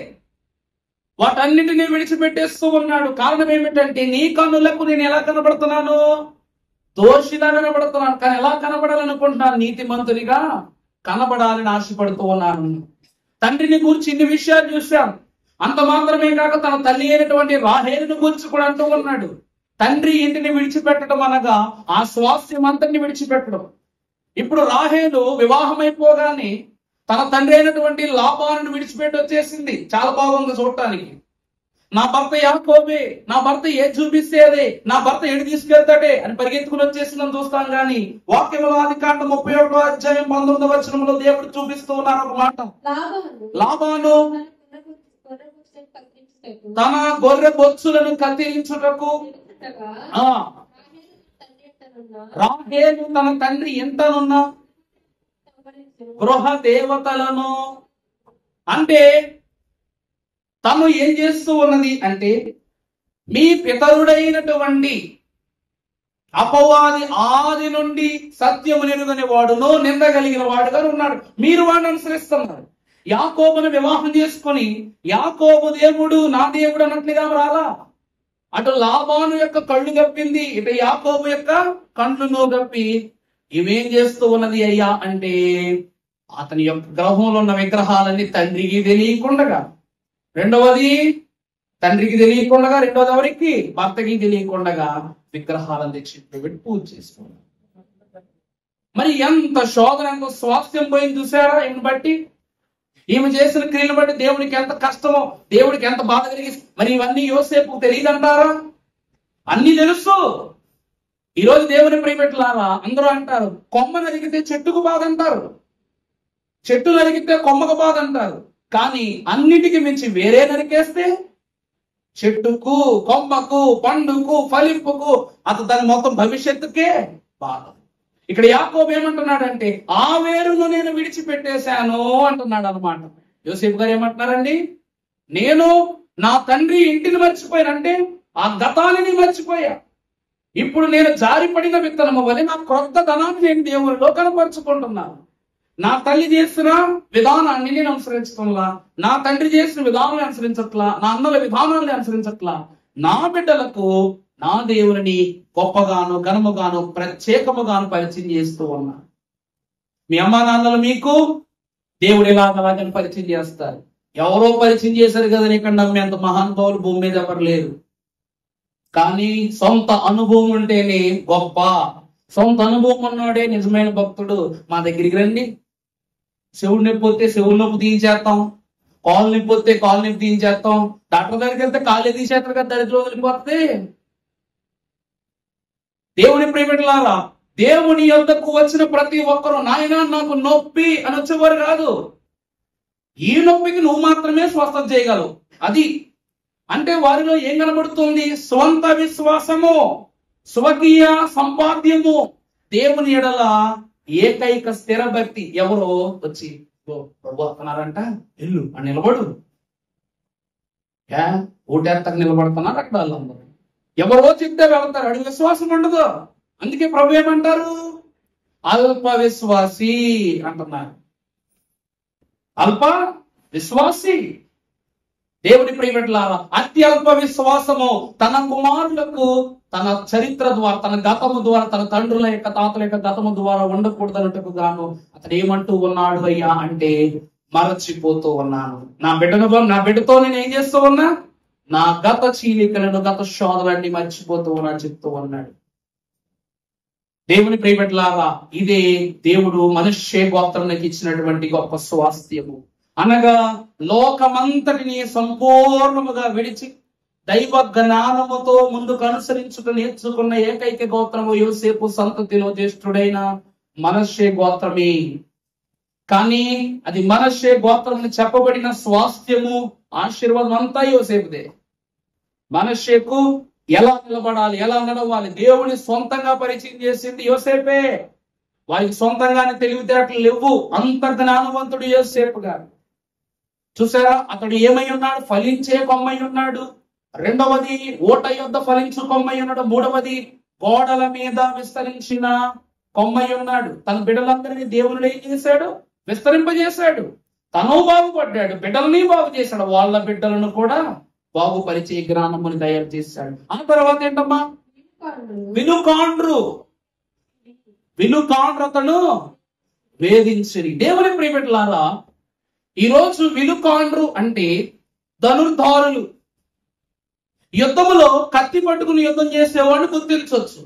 వాటన్నిటినీ విడిచిపెట్టేస్తూ ఉన్నాడు. కారణం ఏమిటంటే, నీ కన్నులకు నేను ఎలా కనబడుతున్నాను? దోషిగా కనబడుతున్నాను. కానీ ఎలా కనబడాలనుకుంటున్నాను? నీతిమంతునిగా కనబడాలని ఆశపడుతూ ఉన్నాను. తండ్రిని గురించి ఇన్ని విషయాలు చూశాం. అంత మాత్రమే కాక తన తల్లి అయినటువంటి రాహేలును గురించి కూడా అంటూ ఉన్నాడు. తండ్రి ఇంటిని విడిచిపెట్టడం అనగా ఆ స్వాస్థ్యం అంతటిని విడిచిపెట్టడం. ఇప్పుడు రాహేలు వివాహమైపోగానే తన తండ్రి అయినటువంటి లాబానుని విడిచిపెట్టి వచ్చేసింది. చాలా బాగుంది చూడటానికి. నా భర్త యాకోబే, నా భర్త ఏది చూపిస్తే అదే, నా భర్త ఏడు తీసుకెళ్తాడే అని పరిగెత్తుకుని వచ్చేసిందని చూస్తాం. గాని వాక్యంలో ఆదికాండం 31వ అధ్యాయం 19వ వచనంలో దేవుడు చూపిస్తూ ఉన్నారు ఒక మాట. లాబాను తన గొర్రె బొచ్చులను కత్తిరించుటకు రాహేలు తన తండ్రి ఎంతనున్నా గృహ దేవతలను, అంటే తను ఏం చేస్తూ ఉన్నది అంటే, మీ పితరుడైనటువంటి అపవాది ఆది నుండి సత్యము నెరుగని వాడును, నిందగలిగిన వాడుగా ఉన్నాడు. మీరు వాడిని అనుసరిస్తున్నారు. యాకోబును వివాహం చేసుకొని యాకోబు దేవుడు నా దేవుడు అన్నట్లుగా రాలా. అటు లాబాను యొక్క కళ్ళు గప్పింది, ఇటు యాకోబు యొక్క కళ్ళును గప్పి ఇవేం చేస్తూ ఉన్నది అయ్యా అంటే, అతని యొక్క గ్రహంలో ఉన్న విగ్రహాలన్నీ తండ్రికి తెలియకుండగా, రెండవది తండ్రికి తెలియకుండగా, రెండవది ఎవరికి? భర్తకి తెలియకుండగా విగ్రహాలను తెచ్చి పెట్టి పూజ చేసుకున్నాడు. మరి ఎంత శోధన, ఎంత స్వాస్థ్యం పోయింది చూసారా? ఈమెను బట్టి, ఈమె చేసిన క్రియలు బట్టి దేవునికి ఎంత కష్టమో, దేవుడికి ఎంత బాధ కలిగి. మరి ఇవన్నీ యోసేపుకు తెలియదంటారా? అన్ని తెలుసు. ఈరోజు దేవుని ప్రియబిడ్డలారా, అందరూ అంటారు కొమ్మ నరిగితే చెట్టుకు బాధ అంటారు, చెట్టు నరిగితే కొమ్మకు బాధ అంటారు. కానీ అన్నిటికీ మించి వేరే నరికేస్తే చెట్టుకు, కొమ్మకు, పండుకు, ఫలింపుకు, అతను దాని మొత్తం భవిష్యత్తుకే బాధ. ఇక్కడ యాకోబు ఏమంటున్నాడంటే, ఆ వేరును నేను విడిచిపెట్టేశాను అంటున్నాడు అనమాట. యోసేపు గారు ఏమంటున్నారండి, నేను నా తండ్రి ఇంటిని మర్చిపోయానంటే ఆ గతాన్ని మర్చిపోయా. ఇప్పుడు నేను జారిపడిన విత్తనము వల్ల నా క్రొత్త ధనాన్ని నేను దేవునిలో కనపరుచుకుంటున్నాను. నా తల్లి చేసిన విధానాన్ని నేను అనుసరించట్లా, నా తండ్రి చేసిన విధానాన్ని అనుసరించట్లా, నా అన్నల విధానాన్ని అనుసరించట్లా. నా బిడ్డలకు నా దేవుని గొప్పగాను ఘనముగాను ప్రత్యేకముగాను పరిచయం చేస్తూ ఉన్నా. మీ అమ్మా నాన్నలు మీకు దేవుడు ఎలాగని పరిచయం చేస్తారు. ఎవరో పరిచయం చేశారు కదా ఇక్కడ నమ్మేంత మహానుభావులు భూమి మీద ఎవరు లేరు. కానీ సొంత అనుభవం ఉంటేనే గొప్ప. సొంత అనుభవం ఉన్నవాడే నిజమైన భక్తుడు. మా దగ్గరికి రండి, చెవుడు నొప్పి వస్తే చెవుడు నొప్పి తీయించేస్తాం, కాలు నొప్పి వస్తే కాలు నొప్పి తీయించేస్తాం, డాక్టర్ దగ్గరికి వెళ్తే కాళ్ళు తీసేస్తారు కదా, దరిద్రం వదిలిపోతే. దేవుని ప్రేమికులారా, దేవుని యొద్దకు వచ్చిన ప్రతి ఒక్కరూ నాయన నాకు నొప్పి అని వచ్చేవారు కాదు. ఈ నొప్పికి నువ్వు మాత్రమే స్వస్థత చేయగలవు. అది అంటే వారిలో ఏం కనబడుతుంది? స్వంత విశ్వాసము, స్వకీయ సంపాద్యము, దేవుని ఎడల ఏకైక స్థిర భక్తి. ఎవరో వచ్చి వస్తున్నారంట, ఇల్లు అని నిలబడు, ఓటేత్తకు నిలబడుతున్నారు అక్కడ వాళ్ళందరూ. ఎవరో చెప్తే వెళ్తారు, అడిగి విశ్వాసం ఉండదు. అందుకే ప్రభు ఏమంటారు? అల్ప విశ్వాసి అంటున్నారు. అల్ప విశ్వాసి. దేవుని ప్రియమిట్లారా, అత్యల్ప విశ్వాసము తన కుమారులకు తన చరిత్ర ద్వారా, తన గతము ద్వారా, తన తండ్రుల యొక్క తాతల యొక్క గతము ద్వారా ఉండకూడదన్నట్టుకు గాను అతడు ఏమంటూ ఉన్నాడు అయ్యా అంటే, మరచిపోతూ ఉన్నాను. నా బిడ్డతో నేను ఏం చేస్తూ ఉన్నా? నా గత చీలికలను, గత శోధలన్నీ మర్చిపోతూ ఉన్నా చెప్తూ ఉన్నాడు. దేవుని ప్రియమిట్లారా, ఇదే దేవుడు మనుష్య గోత్రానికి ఇచ్చినటువంటి గొప్ప స్వాస్థ్యము. అనగా లోకమంతటిని సంపూర్ణముగా విడిచి దైవ జ్ఞానముతో ముందుకు అనుసరించుట నేర్చుకున్న ఏకైక గోత్రము యోసేపు సంతతిలో జ్యేష్ఠుడైన మనష్షే గోత్రమే. కానీ అది మనష్షే గోత్రము చెప్పబడిన స్వాస్థ్యము, ఆశీర్వాదం అంతా యోసేపుదే. మనష్షేకు ఎలా నిలబడాలి, ఎలా నడవాలి దేవుని సొంతంగా పరిచయం చేసింది యోసేపే. వారికి సొంతంగానే తెలివితేటలు లేవు. అంత జ్ఞానవంతుడు యోసేపు గారు. చూసారా, అతడు ఏమై ఉన్నాడు? ఫలించే కొమ్మై ఉన్నాడు. రెండవది ఓట యొద్ద ఫలించు కొమ్మై ఉన్నాడు. మూడవది గోడల మీద విస్తరించిన కొమ్మై ఉన్నాడు. తన బిడ్డలందరినీ దేవుడు ఏం చేశాడు? విస్తరింపజేశాడు. తను బాగుపడ్డాడు, బిడ్డలని బాగు చేశాడు, వాళ్ళ బిడ్డలను కూడా బాగుపరిచే జ్ఞానముని తయారు చేశాడు. ఆ తర్వాత ఏంటమ్మా? వినుకాండ్రు అతను వేధించని. దేవుని ప్రియమిట్లారా, ఈరోజు వినుకాండ్రు అంటే ధనుర్ధారులు. యుద్ధములో కత్తి పట్టుకుని యుద్ధం చేసేవాడిని గుర్తించవచ్చు,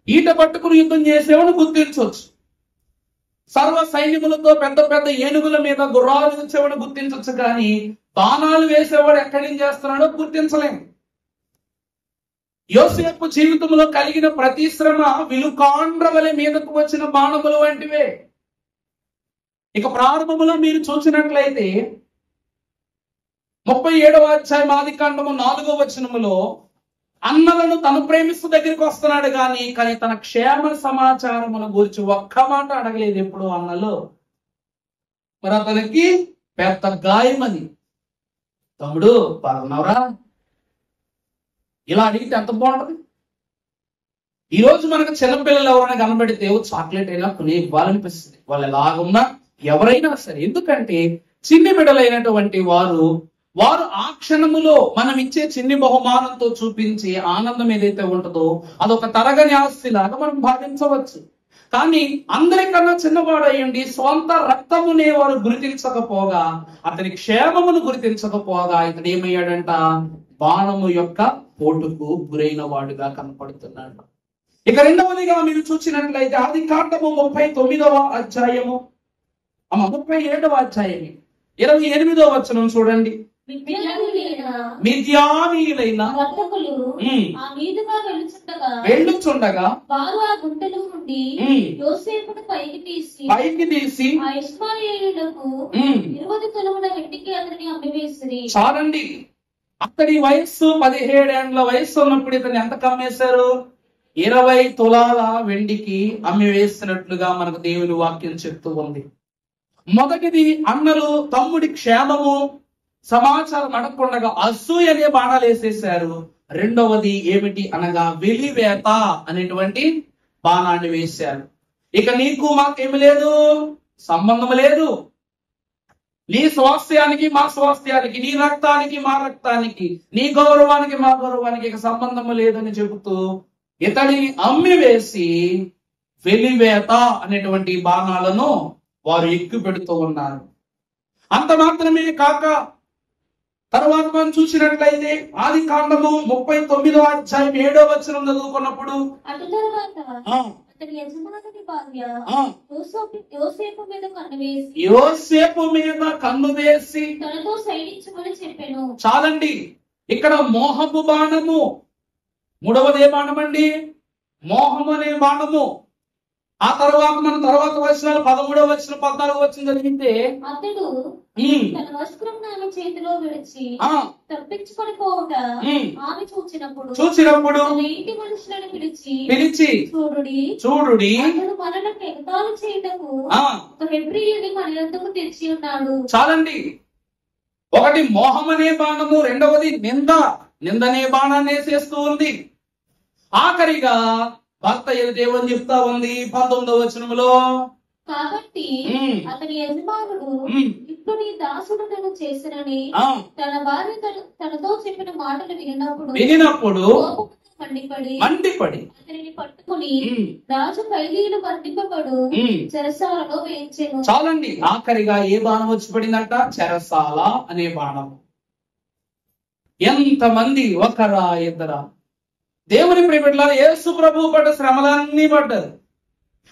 ఈట పట్టుకుని యుద్ధం చేసేవాడిని గుర్తించవచ్చు, సర్వ సైన్యములతో పెద్ద పెద్ద ఏనుగుల మీద గుర్రాలు వేసేవాడు గుర్తించవచ్చు. కానీ బాణాలు వేసేవాడు ఎక్కడి నుంచి చేస్తున్నాడో గుర్తించలేము. యోసేపు జీవితంలో కలిగిన ప్రతి శ్రమ విలుకాండ్ర వలె మీదకు వచ్చిన బాణములు వంటివే. ఇక ప్రారంభములో మీరు చూసినట్లయితే 37వ అధ్యాయం ఆదికాండము 4వ వచనములో అన్నలను తను ప్రేమిస్తూ దగ్గరికి వస్తున్నాడు కానీ తన క్షేమ సమాచారమును గురించి ఒక్క మాట అడగలేదు ఎప్పుడు అన్నలు. మరి అతనికి పెద్ద గాయమని, తమ్ముడు బాగున్నావురా, ఇలా అడిగితే ఎంత బాగుంటది. ఈరోజు మనకు చిన్నపిల్లలు ఎవరైనా కనబడితే చాక్లెట్ అయినా కొని ఇవ్వాలనిపిస్తుంది, వాళ్ళు ఎలాగున్నా ఎవరైనా సరే. ఎందుకంటే చిన్ని బిడ్డలైనటువంటి వారు ఆ క్షణములో మనం ఇచ్చే చిన్ని బహుమానంతో చూపించే ఆనందం ఏదైతే ఉంటుందో అదొక తరగని ఆస్తి లాగా మనం భావించవచ్చు. కానీ అందరికన్నా చిన్నవాడయ్యండి స్వంత రక్తమునే వారు గుర్తించకపోగా, అతని క్షేమమును గుర్తించకపోగా ఇతడు ఏమయ్యాడంట? బాణము యొక్క పోటుకు గురైన వాడుగా కనపడుతున్నాడు. ఇక రెండవదిగా మీరు చూసినట్లయితే ఆదికాండము 39వ అధ్యాయము 37వ అధ్యాయం 28వ వచనం చూడండి. మిద్యానీయులైన వర్తకులు ఆ మీదుగా వెళ్ళుచుండగా వారు ఆ గుంటలో నుండి యోసేపును పైకి తీసి ఆ ఇష్మాయేలీయులకు 20 తులముల వెండికి అతన్ని అమ్మివేసిరి. చాలండి, అతడి వయస్సు 17 ఏళ్ల వయస్సు ఉన్నప్పుడు ఇతన్ని ఎంత కమ్మేశారు? 20 తులాల వెండికి అమ్మివేసినట్లుగా మనకు దేవుని వాక్యం చెప్తూ ఉంది. మొదటిది అన్నలు తమ్ముడి క్షేమము సమాచారం అడగకుండా అసూయ అనే బాణాలు వేసేశారు. రెండవది ఏమిటి అనగా వెలివేత అనేటువంటి బాణాన్ని వేశారు. ఇక నీకు మాకేమి లేదు, సంబంధం లేదు, నీ స్వాస్థ్యానికి మా స్వాస్థ్యానికి, నీ రక్తానికి మా రక్తానికి, నీ గౌరవానికి మా గౌరవానికి ఇక సంబంధము లేదని చెబుతూ ఇతడిని అమ్మివేసి వెలివేత అనేటువంటి బాణాలను వారు ఎక్కువ పెడుతూ ఉన్నారు. అంత మాత్రమే కాక తర్వాత మనం చూసినట్లయితే ఆది కాండము 39వ అధ్యాయం 7వ వచనం చదువుకున్నప్పుడు అటు తరువాత అతని యజమానుని భార్య యోసేపు మీద కన్ను వేసి తనతో సైనించమని చెప్పాను. చాలండి, ఇక్కడ మోహము బాణము, మూడవదే బాణం అండి, మోహము అనే బాణము. ఆ తర్వాత మనం తర్వాత వచనాలు 13వ వచనం 14వ వచనం చదివితే అతడు తన వస్త్రం ఆమె చేతిలో విడిచి తప్పించుకొని పోవుట ఆమె చూచినప్పుడు ఇంటి మనుషులను పిలిచి చూడుడి అతడు మనలను ఎగతాళి చేయటకు ఒక హెబ్రీయుని మన యొద్దకు తెచ్చి ఉన్నాడు. చాలండి, ఒకటి మోహం అనే బాణము, రెండవది నిందనే బాణాన్ని వేసేస్తూ ఉంది. ఆఖరిగా భర్త దేవుని చెప్తా ఉంది 19వ వచనంలో, కాబట్టి అతని యజమానుడు ఇప్పుడు నీ దాసుడు నన్ను చేసినని తన భార్య తనతో చెప్పిన మాటలు వినినప్పుడు మండిపడి అతనిని పట్టుకుని రాజు ఖైదీలు బంధింపబడు చెరసాలలో వేయించెను. చాలండి, ఆఖరిగా ఏ బాణం వచ్చి పడిందంట? చెరసాల అనే బాణం. ఎంతమంది, ఒకరా ఇద్దరా? దేవుని ప్రియబిడ్డలారా, యేసు ప్రభువు పడ్డ శ్రమలన్నీ పడ్డారు.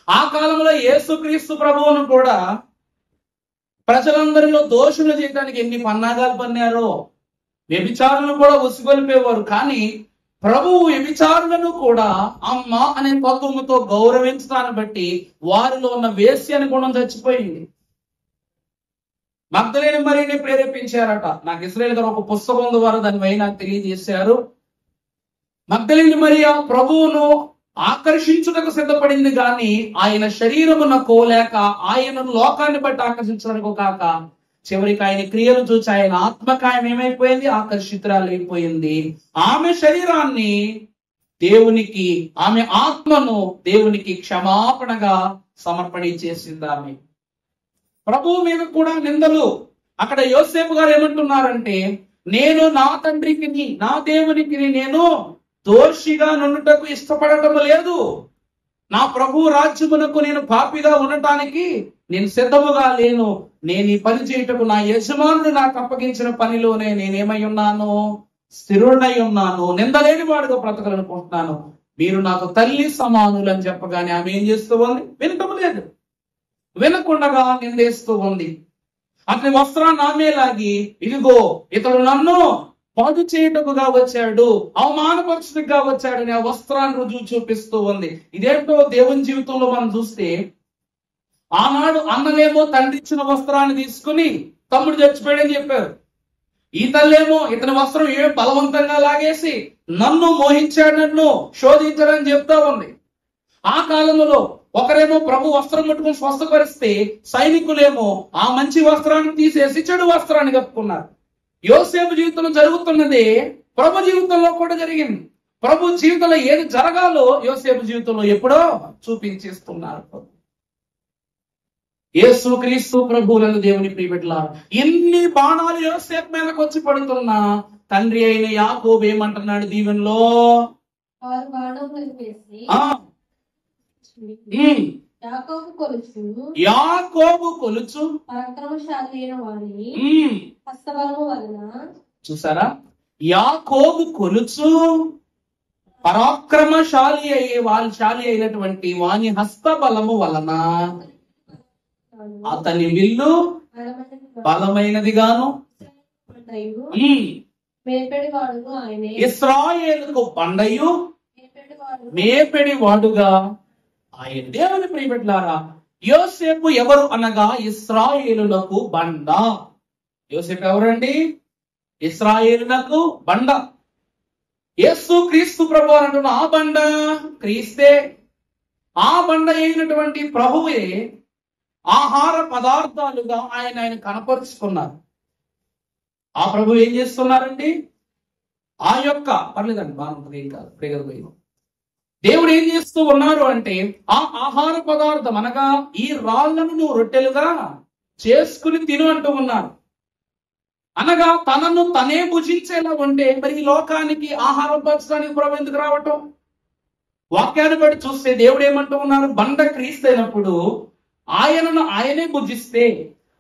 ఆ కాలంలో యేసుక్రీస్తు ప్రభువును కూడా ప్రజలందరిలో దోషులు చేయడానికి ఎన్ని పన్నాగాలు పన్నారో. వ్యభిచారులను కూడా ఉసిగొలిపేవారు, కానీ ప్రభువు వ్యభిచారులను కూడా అమ్మ అనే తత్వముతో గౌరవించడాన్ని బట్టి వారిలో ఉన్న వేశ్య అని గుణం చచ్చిపోయింది. మగ్దలేని మరీని ప్రేరేపించారట. నాకు ఇశ్రాయేల్ గారు ఒక పుస్తకం ద్వారా దాని నాకు తెలియజేశారు. మగ్దలేని మరియా ప్రభువును ఆకర్షించుటకు సిద్ధపడింది, కానీ ఆయన శరీరమునకు లేక ఆయనను లోకాన్ని బట్టి ఆకర్షించడానికి కాక చివరికి ఆయన క్రియలు చూసి ఆయన ఆత్మకాయం ఏమైపోయింది? ఆకర్షితురాలైపోయింది. ఆమె శరీరాన్ని దేవునికి, ఆమె ఆత్మను దేవునికి క్షమాపణగా సమర్పణ చేసింది ఆమె. ప్రభువు మీద కూడా నిందలు. అక్కడ యోసేపు గారు ఏమంటున్నారంటే, నేను నా తండ్రికి నా దేవునికి నేను దోషిగా నుండుటకు ఇష్టపడటం లేదు. నా ప్రభు రాజ్యమునకు నేను పాపిగా ఉండటానికి నేను సిద్ధముగా లేను. నేను ఈ పని చేయటకు నా యజమానుడు నాకు అప్పగించిన పనిలోనే నేనేమై ఉన్నాను? స్థిరుడై ఉన్నాను. నిందలేని వాడుగా బ్రతకాలనుకుంటున్నాను. మీరు నాకు తల్లి సమానులు అని చెప్పగానే ఆమె ఏం చేస్తూ ఉంది? వినటం లేదు. వినకుండగా నిందేస్తూ ఉంది. అతని వస్త్రాన్ని ఆమె లాగి, ఇదిగో ఇతడు నన్ను పాడు చేయటకుగా వచ్చాడు, అవమానపరచుగా వచ్చాడని ఆ వస్త్రాన్ని రుజువు చూపిస్తూ ఉంది. ఇదేంటో దేవుని జీవితంలో మనం చూస్తే, ఆనాడు అన్నలేమో తండ్రి ఇచ్చిన వస్త్రాన్ని తీసుకుని తమ్ముడు చచ్చిపోయాడని చెప్పారు. ఈ తల్లేమో ఇతని వస్త్రం ఏమి బలవంతంగా లాగేసి నన్ను మోహించాడు, నన్ను శోధించాడని చెప్తా ఉంది. ఆ కాలంలో ఒకరేమో ప్రభు వస్త్రం ముట్టుకుని స్వస్థపరిస్తే, సైనికులేమో ఆ మంచి వస్త్రాన్ని తీసేసి చెడు వస్త్రాన్ని కప్పుకున్నారు. యోసేపు జీవితంలో జరుగుతున్నది ప్రభు జీవితంలో కూడా జరిగింది. ప్రభు జీవితంలో ఏది జరగాలో యోసేపు జీవితంలో ఎప్పుడో చూపించేస్తున్నారు. యేసుక్రీస్తు ప్రభువులను దేవుని ప్రియబిడ్డలారా, ఎన్ని బాణాలు యోసేపు మీదకి వచ్చి పడుతున్నా తండ్రి అయిన యాకోబు ఏమంటున్నాడు దీవెనలో? యాకోబు కొలుచు చూసారా? యాకోబు కొలుచు పరాక్రమశాలి అయినటువంటి వాని హస్తబలము వలన అతని విల్లు బలమైనదిగాను, ఇశ్రాయేలుకు బండయు మేపెడి వాడుగా ఆయన. దేవుని ప్రియబిడ్డలారా, యోసేపు ఎవరు అనగా ఇశ్రాయేలులకు బండ. యోసేపు ఎవరండి? ఇశ్రాయేలులకు బండ. యేసు క్రీస్తు ప్రభు అంటున్న ఆ బండ క్రీస్తే. ఆ బండ అయినటువంటి ప్రభువే ఆహార పదార్థాలుగా ఆయన కనపరుచుకున్నారు. ఆ ప్రభు ఏం చేస్తున్నారండి? ఆ యొక్క పర్లేదండి, బాగుంటుంది, ఏం కాదు, ప్రేగలిపోయింది. దేవుడు ఏం చేస్తూ ఉన్నారు అంటే, ఆ ఆహార పదార్థం అనగా ఈ రాళ్లను నువ్వు రొట్టెలుగా చేసుకుని తిను అంటూ ఉన్నారు. అనగా తనను తనే భుజించేలా ఉంటే మరి ఈ లోకానికి ఆహారం పంచడానికి ప్రభు ఎందుకు రావటం? వాక్యాన్ని బట్టి చూస్తే దేవుడు ఏమంటూ ఉన్నారు? బండ క్రీస్తు అయినప్పుడు ఆయనను ఆయనే భుజిస్తే,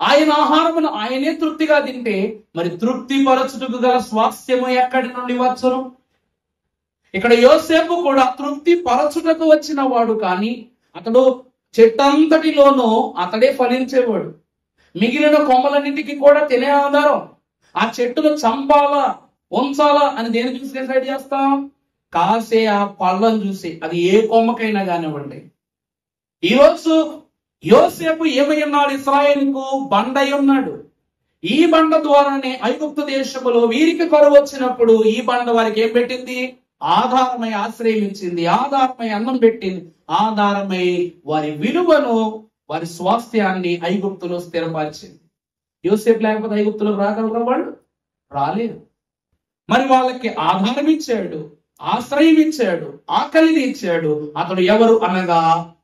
ఆయన ఆహారమును ఆయనే తృప్తిగా తింటే మరి తృప్తి పరచుటకు గల స్వాస్థ్యము ఎక్కడి నుండి వచ్చును? ఇక్కడ యోసేపు కూడా తృప్తి పరచుటకు వచ్చిన వాడు, కానీ అతడు చెట్టంతటిలోనూ అతడే ఫలించేవాడు. మిగిలిన కొమ్మలన్నింటికి కూడా తినే ఆధారం. ఆ చెట్టును చంపాలా ఉంచాలా అని దేని చూసి డిసైడ్ చేస్తాం? కాసే ఆ పళ్ళను చూసి. అది ఏ కొమ్మకైనా కానివ్వండి. ఈరోజు యోసేపు ఏమై ఉన్నాడు? ఇశ్రాయేలుకు బండ అయి ఉన్నాడు. ఈ బండ ద్వారానే ఐగుప్తు దేశములో వీరికి కరువు వచ్చినప్పుడు ఈ బండ వారికి ఏం పెట్టింది? ఆధారమై ఆశ్రయం ఇచ్చింది, ఆధారమై అన్నం పెట్టింది, ఆధారమై వారి విలువను, వారి స్వాస్థ్యాన్ని ఐగుప్తులో స్థిరపరిచింది. యోసేపు లేకపోతే ఐగుప్తులో రాగలరా? వాళ్ళు రాలేదు. మరి వాళ్ళకి ఆధారం ఇచ్చాడు, ఆశ్రయం ఇచ్చాడు, ఆకలిని ఇచ్చాడు. అతడు ఎవరు అనగా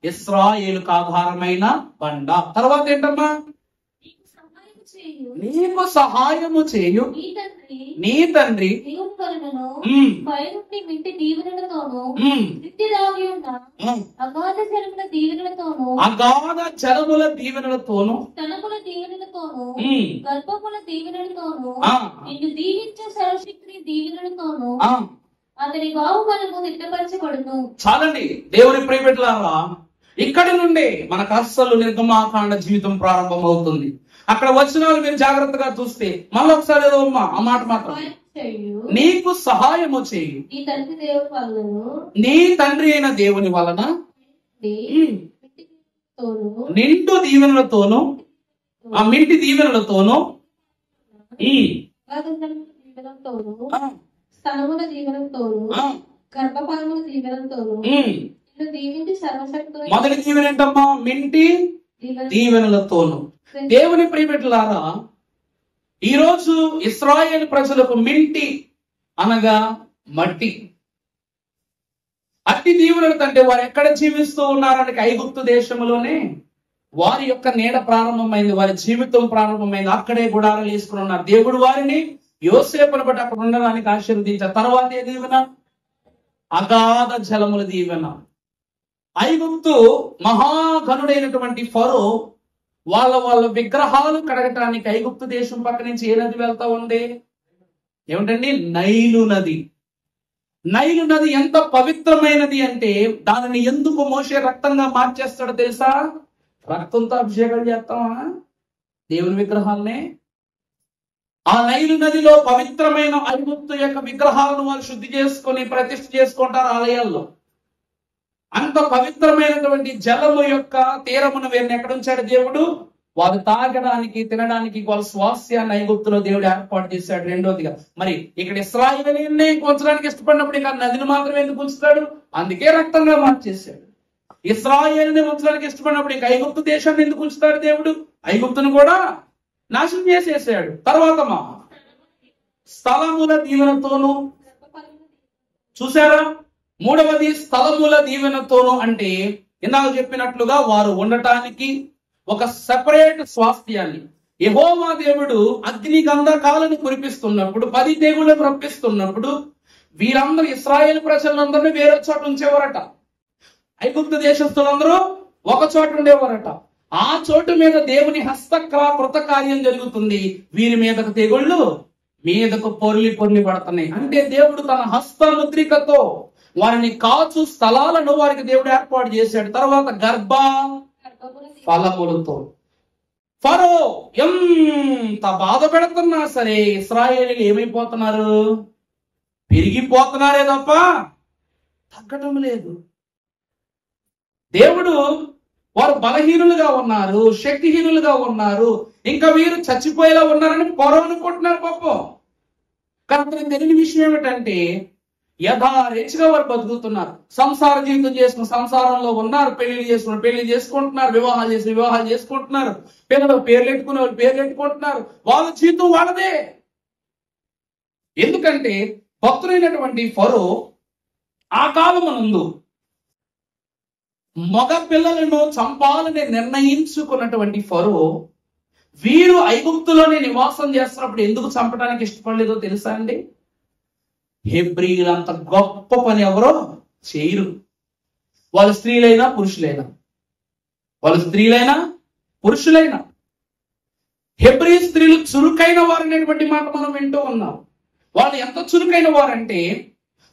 ఇశ్రాయేలుకు ఆధారమైన బండ. తర్వాత ఏంటమ్మా? నీకు సహాయము చేయు నీ తండ్రి అగాధ జలముల దీవెనలతోను గర్భముల దీవెనలతోను నిన్ను దీవించే సర్వశక్తిని దీవెనలతోను అతని బాహుబలము సిద్ధపరచబడును. చాలండి దేవుని ప్రియబిడ్డలారా, ఇక్కడి నుండి మనకు అస్సలు నిర్గమాకాండ జీవితం ప్రారంభమవుతుంది. అక్కడ వచనాలు మీరు జాగ్రత్తగా చూస్తే మళ్ళీ ఒకసారి ఏదో ఆ మాట మాత్రం, నీకు సహాయము చేయు నీ తండ్రి అయిన దేవుని వలన నిండు దీవెనలతోను, ఆ మింటి దీవెనలతోను, స్థలముల దీవెనలతోను, గర్భఫలముల దీవెనలతోను దీవించి సర్వశక్తులు. మొదటి దీవెన ఏంటమ్మా? మింటి దీవెనలతోను. దేవుని ప్రియబిడ్డలారా, ఈరోజు ఇశ్రాయేలు ప్రజలకు మింటి అనగా మట్టి, అట్టి దీవెనలు అంటే వారు ఎక్కడ జీవిస్తూ ఉన్నారని ఐగుప్తు దేశంలోనే వారి యొక్క నీడ ప్రారంభమైంది, వారి జీవితం ప్రారంభమైంది. అక్కడే గుడారాలు వేసుకుని ఉన్నారు. దేవుడు వారిని యోసేపును బట్టి అక్కడ ఉండడానికి ఆశీర్వదించారు. తర్వాత ఏ దీవెన? అగాధ జలముల దీవెన. ఐగుప్తు మహాఘనుడైనటువంటి ఫరో వాళ్ళ విగ్రహాలు కడగటానికి ఐగుప్తు దేశం పక్క నుంచి ఏ నది వెళ్తా ఉంది? ఏమిటండి? నైలు నది. నైలు నది ఎంత పవిత్రమైనది అంటే దానిని ఎందుకు మోసే రక్తంగా మార్చేస్తాడో తెలుసా? రక్తంతో అభిషేకాలు చేస్తామా దేవుని విగ్రహాలనే? ఆ నైలు నదిలో పవిత్రమైన ఐగుప్తు యొక్క విగ్రహాలను వారు శుద్ధి చేసుకొని ప్రతిష్ఠ చేసుకుంటారు ఆలయాల్లో. అంత పవిత్రమైనటువంటి జలము యొక్క తీరమును వీరిని ఎక్కడ ఉంచాడు దేవుడు? వారు తాగడానికి, తినడానికి వాళ్ళ స్వాస్థ్యాన్ని ఐగుప్తులో దేవుడు ఏర్పాటు చేశాడు. రెండోదిగా మరి ఇక్కడ ఇశ్రాయేలీయుల్ని ఉంచడానికి ఇష్టపడినప్పుడు ఇంకా నదిని మాత్రమే ఎందుకు ఉంచుతాడు? అందుకే రక్తంగా మార్చేశాడు. ఇశ్రాయేలుని ఉంచడానికి ఇష్టపడినప్పుడు ఇంకా ఐగుప్తు దేశాన్ని ఎందుకు ఉంచుతాడు దేవుడు? ఐగుప్తును కూడా నాశనం చేసేసాడు. తర్వాత స్థలముల దీవెనతోను. చూసారా? మూడవది స్థలముల దీవెనతోను అంటే ఇందాక చెప్పినట్లుగా వారు ఉండటానికి ఒక సెపరేట్ స్వాస్థ్యాన్ని. యెహోవా దేవుడు అగ్ని గంధకాలను కురిపిస్తున్నప్పుడు, 10 తెగుళ్లను రప్పిస్తున్నప్పుడు వీరందరూ ఇశ్రాయేలు ప్రజలందరినీ వేరే చోట ఉంచేవారట. ఐగుప్తు దేశస్తులందరూ ఒక చోట ఉండేవారట. ఆ చోటు మీద దేవుని కృత కార్యం జరుగుతుంది. వీరి మీదకు తెగుళ్ళు మీదకు పొర్లి పడుతున్నాయి. అంటే దేవుడు తన హస్తముద్రికతో వారిని కాచు స్థలాలను వారికి దేవుడు ఏర్పాటు చేశాడు. తర్వాత గర్భ ఫలములతో. ఫరో ఎంత బాధ పెడుతున్నా సరే ఇశ్రాయేలీయులు ఏమైపోతున్నారు? పెరిగిపోతున్నారే తప్ప తగ్గటం లేదు. దేవుడు వారు బలహీనులుగా ఉన్నారు, శక్తిహీనులుగా ఉన్నారు, ఇంకా వీరు చచ్చిపోయేలా ఉన్నారని ఫరో అనుకుంటున్నారు పాపం. కానీ తెలియని విషయం ఏమిటంటే యథారేచ్ఛగా వారు బతుకుతున్నారు. సంసార జీవితం చేసుకున్న సంసారంలో ఉన్నారు, పెళ్లి చేసుకుంటున్నారు, వివాహాలు చేసుకుంటున్నారు, పిల్లలు పేర్లు పెట్టుకునే వాళ్ళు పేర్లు పెట్టుకుంటున్నారు. వాళ్ళ జీవితం వాళ్ళదే. ఎందుకంటే భక్తులైనటువంటి ఫరో ఆ కాలమునందు మగ పిల్లలను చంపాలని నిర్ణయించుకున్నటువంటి ఫరో వీరు ఐగుప్తులోనే నివాసం చేస్తున్నప్పుడు ఎందుకు చంపడానికి ఇష్టపడలేదో తెలుసా అండి? హెబ్రీలంత గొప్ప పని ఎవరో చేయరు. వాళ్ళు స్త్రీలైనా పురుషులైనా హెబ్రీ స్త్రీలు చురుకైన వారనేటువంటి మాట మనం వింటూ ఉన్నాం. వాళ్ళు ఎంత చురుకైన వారంటే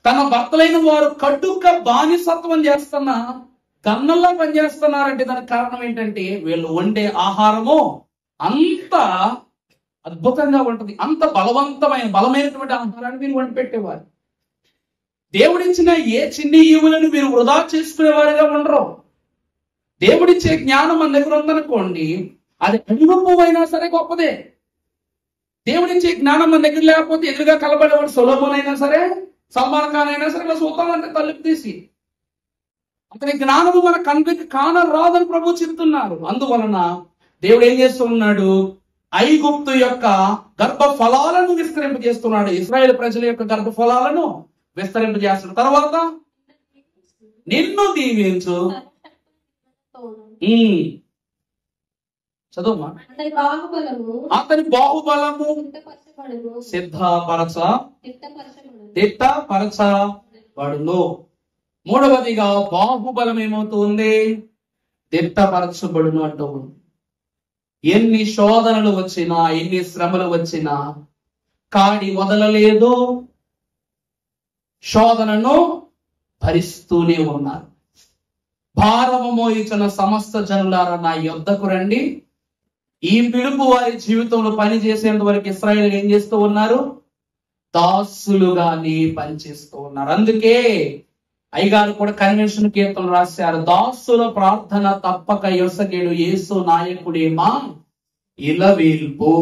తన భర్తలైన వారు కట్టుక బానిసత్వం చేస్తున్నా కన్నుల్లా పనిచేస్తున్నారంటే దానికి కారణం ఏంటంటే వీళ్ళు వండే ఆహారము అంత అద్భుతంగా ఉంటది, అంత బలమైనటువంటి ఆహారాన్ని మీరు వండి పెట్టేవారు. దేవుడిచ్చిన ఏ చిన్ని ఈవులను మీరు వృధా చేసుకునేవారుగా ఉండరు. దేవుడిచ్చే జ్ఞానం మన దగ్గర ఉందనుకోండి, అది అణువైనా సరే గొప్పదే. దేవుడిచ్చే జ్ఞానం మన దగ్గర లేకపోతే ఎదురుగా కలబడేవాడు సొలొమోన్ అయినా సరే, సల్మాన్ ఖాన్ అయినా సరే చూద్దామంటే తలుపు తీసి అతని జ్ఞానము మన కంటికి కానరాదని ప్రభు చెప్తున్నారు. అందువలన దేవుడు ఏం చేస్తూ ఉన్నాడు? ఐగుప్తు యొక్క గర్భ ఫలాలను విస్తరింపజేస్తున్నాడు. ఇశ్రాయేలు ప్రజల యొక్క గర్భ ఫలాలను విస్తరింపజేస్తున్నాడు. తర్వాత నిన్ను దీవించు, చదువుమా, అతని బాహుబలము తిట్టపరచబడును. మూడవదిగా బాహుబలం ఏమవుతుంది? తిట్టపరచబడును అంటూ ఉంది. ఎన్ని శోధనలు వచ్చినా, ఎన్ని శ్రమలు వచ్చినా కాడి వదలలేదు, శోధనను భరిస్తూనే ఉన్నారు. భారము మోయించిన సమస్త జనులారా నా యొద్దకు రండి. ఈ పిలుపు వారి జీవితంలో పని చేసేంత వరకు ఇశ్రాయేలు ఏం చేస్తూ ఉన్నారు? దాసులుగానే పనిచేస్తూ ఉన్నారు. అందుకే అయ్యగారు కూడా కన్వెన్షన్ కీర్తన రాశారు, దాసుల ప్రార్థన తప్పక యొసగేడు యేసు నాయకుడేమా ఇలవేల్పు.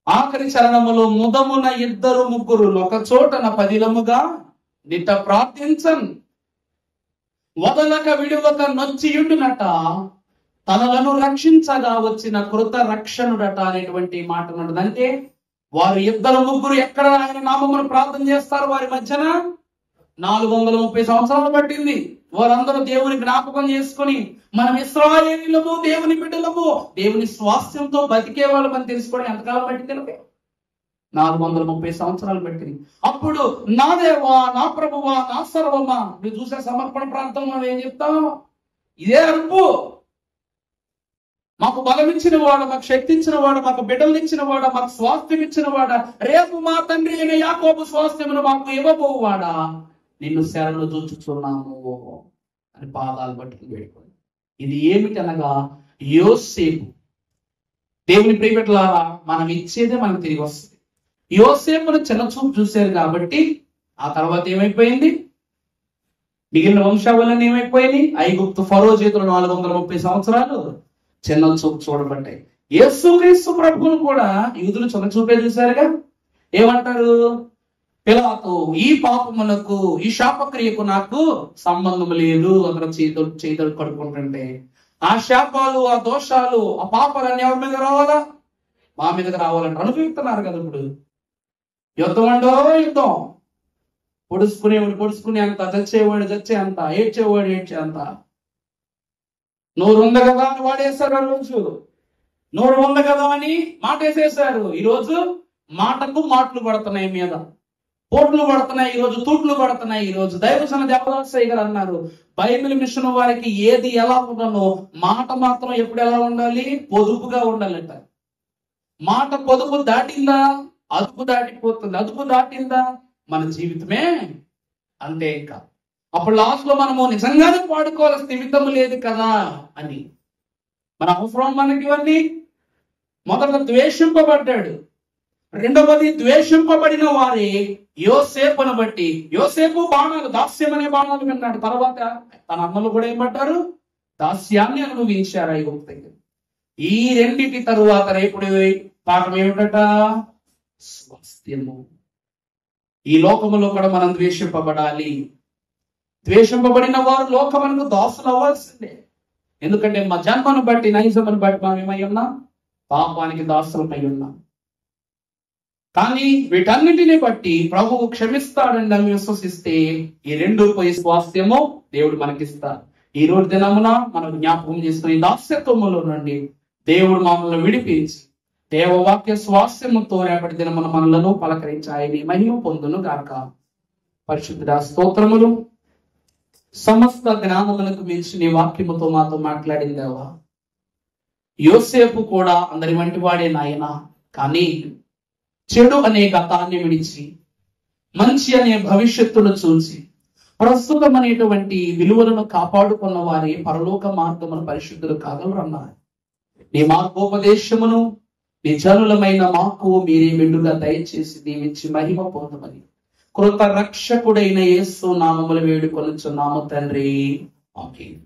ఆఖరి చరణములో ముదమున 2-3 ఒక చోటన పదిలముగా నిట ప్రార్థించన్, వదలక విడువక నొచ్చియుండునట, తనలను రక్షించగా వచ్చిన కృత రక్షణుడట అనేటువంటి మాట ఉన్నది. అంటే వారు 2-3 ఎక్కడ ఆయన నామమును ప్రార్థన చేస్తారు? వారి మధ్యన 430 సంవత్సరాలు పట్టింది. వారందరూ దేవుని జ్ఞాపకం చేసుకుని మనం ఇశ్రాయేలీయులము, దేవుని బిడ్డలము, దేవుని స్వాస్థ్యంతో బతికే వాళ్ళమని తెలుసుకోవడం ఎంతకాలం పట్టింది? 430 సంవత్సరాలు పట్టింది. అప్పుడు నా దేవా, నా ప్రభువా, నా సర్వమా, మీరు చూసే సమర్పణ ప్రాంతం మనం ఏం చెప్తాం? ఇదే అరుపు. మాకు బలం ఇచ్చిన వాడు, మాకు శక్తి ఇచ్చిన వాడు, మాకు బిడ్డలు ఇచ్చిన వాడా, మాకు స్వాస్థ్యం ఇచ్చిన వాడా, రేపు మా తండ్రి అయిన యాకోబు స్వాస్థ్యమును మాకు ఇవ్వబోవాడా, నిన్ను శరణు చూచుచున్నాము అని పాదాలు పట్టుకుని వేడుకోండి. ఇది ఏమిటనగా యోసేపు. దేవుని ప్రియబిడ్డలారా, మనం ఇచ్చేదే మనకు తిరిగి వస్తుంది. యోసేపును చిన్న చూపు చూశారు కాబట్టి ఆ తర్వాత ఏమైపోయింది? మిగిలిన వంశావళిని ఏమైపోయింది? ఐగుప్తు ఫరో చేతులు 430 సంవత్సరాలు చిన్న చూపు చూడబడ్డాయి. యేసుక్రీస్తు ప్రభువును కూడా యూదులు చిన్న చూపే చూశారుగా. ఏమంటారు? పిలాతు, ఈ పాపమునకు, ఈ శాపక్రియకు నాకు సంబంధం లేదు అక్కడ చేతులు కడుక్కుంటుంటే, ఆ శాపాలు, ఆ దోషాలు, ఆ పాపాలన్నీ ఎవరి మీద రావాలా? మా మీదకి రావాలంటే అనుభవిస్తున్నారు కదా. ఇప్పుడు యుద్ధం అంటో యుద్ధం, పొడుచుకునే అంత, చచ్చేవాడు చచ్చే అంత, ఏడ్చేవాడు ఏడ్చే అంత. నోరు ఉంది కదా అని వాడేశారు. ఆ రోజు నోరు ఉంది కదా అని మాట వేసేశారు. ఈరోజు మాటకు మాటలు పడుతున్నాయి, మీద పోట్లు పడుతున్నాయి, ఈరోజు తూట్లు పడుతున్నాయి. ఈరోజు దైవజన దేవదాసయ్య గారు అన్నారు, బైబిల్ మిషన్ వారికి ఏది ఎలా ఉండాలో మాట మాత్రం ఎప్పుడు ఎలా ఉండాలి? పొదుపుగా ఉండాలంట. మాట పొదుపు దాటిందా అదుపు దాటిపోతుంది, అదుపు దాటిందా మన జీవితమే అంతే. ఇంకా అప్పుడు లాస్ట్ లో మనము నిజంగానే వాడుకోవాల్సిన స్థిమితం లేదు కదా అని. మన అవసరం మనకి ఇవన్నీ. మొదట ద్వేషింపబడ్డాడు, రెండవది ద్వేషింపబడిన వారి యోసేపును బట్టి. యోసేపు బాణాలు, దాస్యం అనే బాణాలు విన్నాడు. తర్వాత తన అమ్మలు కూడా ఏమంటారు? దాస్యాన్ని అనుభవించారు ఐగుప్తు దగ్గర. ఈ రెండింటి తరువాత రేపుడు పాఠం ఏమిటట? స్వాస్థ్యము. ఈ లోకములో కూడా మనం ద్వేషింపబడాలి. ద్వేషింపబడిన వారు లోకమునకు దాసులు అవ్వాల్సిందే. ఎందుకంటే మా జన్మను బట్టి, నైజమును బట్టి మనం ఏమై ఉన్నాం? పాపానికి దాసులమై ఉన్నాం. కానీ వీటన్నిటిని బట్టి ప్రభువు క్షమిస్తాడని నమ్మి విశ్వసిస్తే ఈ 2 పోయి స్వాస్థ్యము దేవుడు మనకిస్తాడు. ఈ రోజు దినమున మనం జ్ఞాపకం చేసుకుని దాస్యత్వములో నుండి దేవుడు మమ్మల్ని విడిపించి దేవవాక్య స్వాస్యముతో రేపటి దినమున మనలను పలకరించాయని మహిమ పొందును గాక. పరిశుద్ధ స్తోత్రములు. సమస్త జ్ఞానములకు మించి నీ వాక్యముతో మాతో మాట్లాడిందేవా. యోసేపు కూడా అందరి వంటి వాడే నాయన, కానీ చెడు అనే గతాన్ని విడిచి మంచి అనే భవిష్యత్తును చూసి ప్రస్తుతం అనేటువంటి విలువలను కాపాడుకున్న వారి పరలోక మార్గమును పరిశుద్ధులు కాగలరన్నారు. నీ మార్గోపదేశమును నిజనులమైన మాకు మీరే మెండుగా దయచేసి దీవించి మహిమ పొందమని కృత రక్షకుడైన యేసు నామములు వేడుకొనుచున్నాము తండ్రి. ఆమేన్.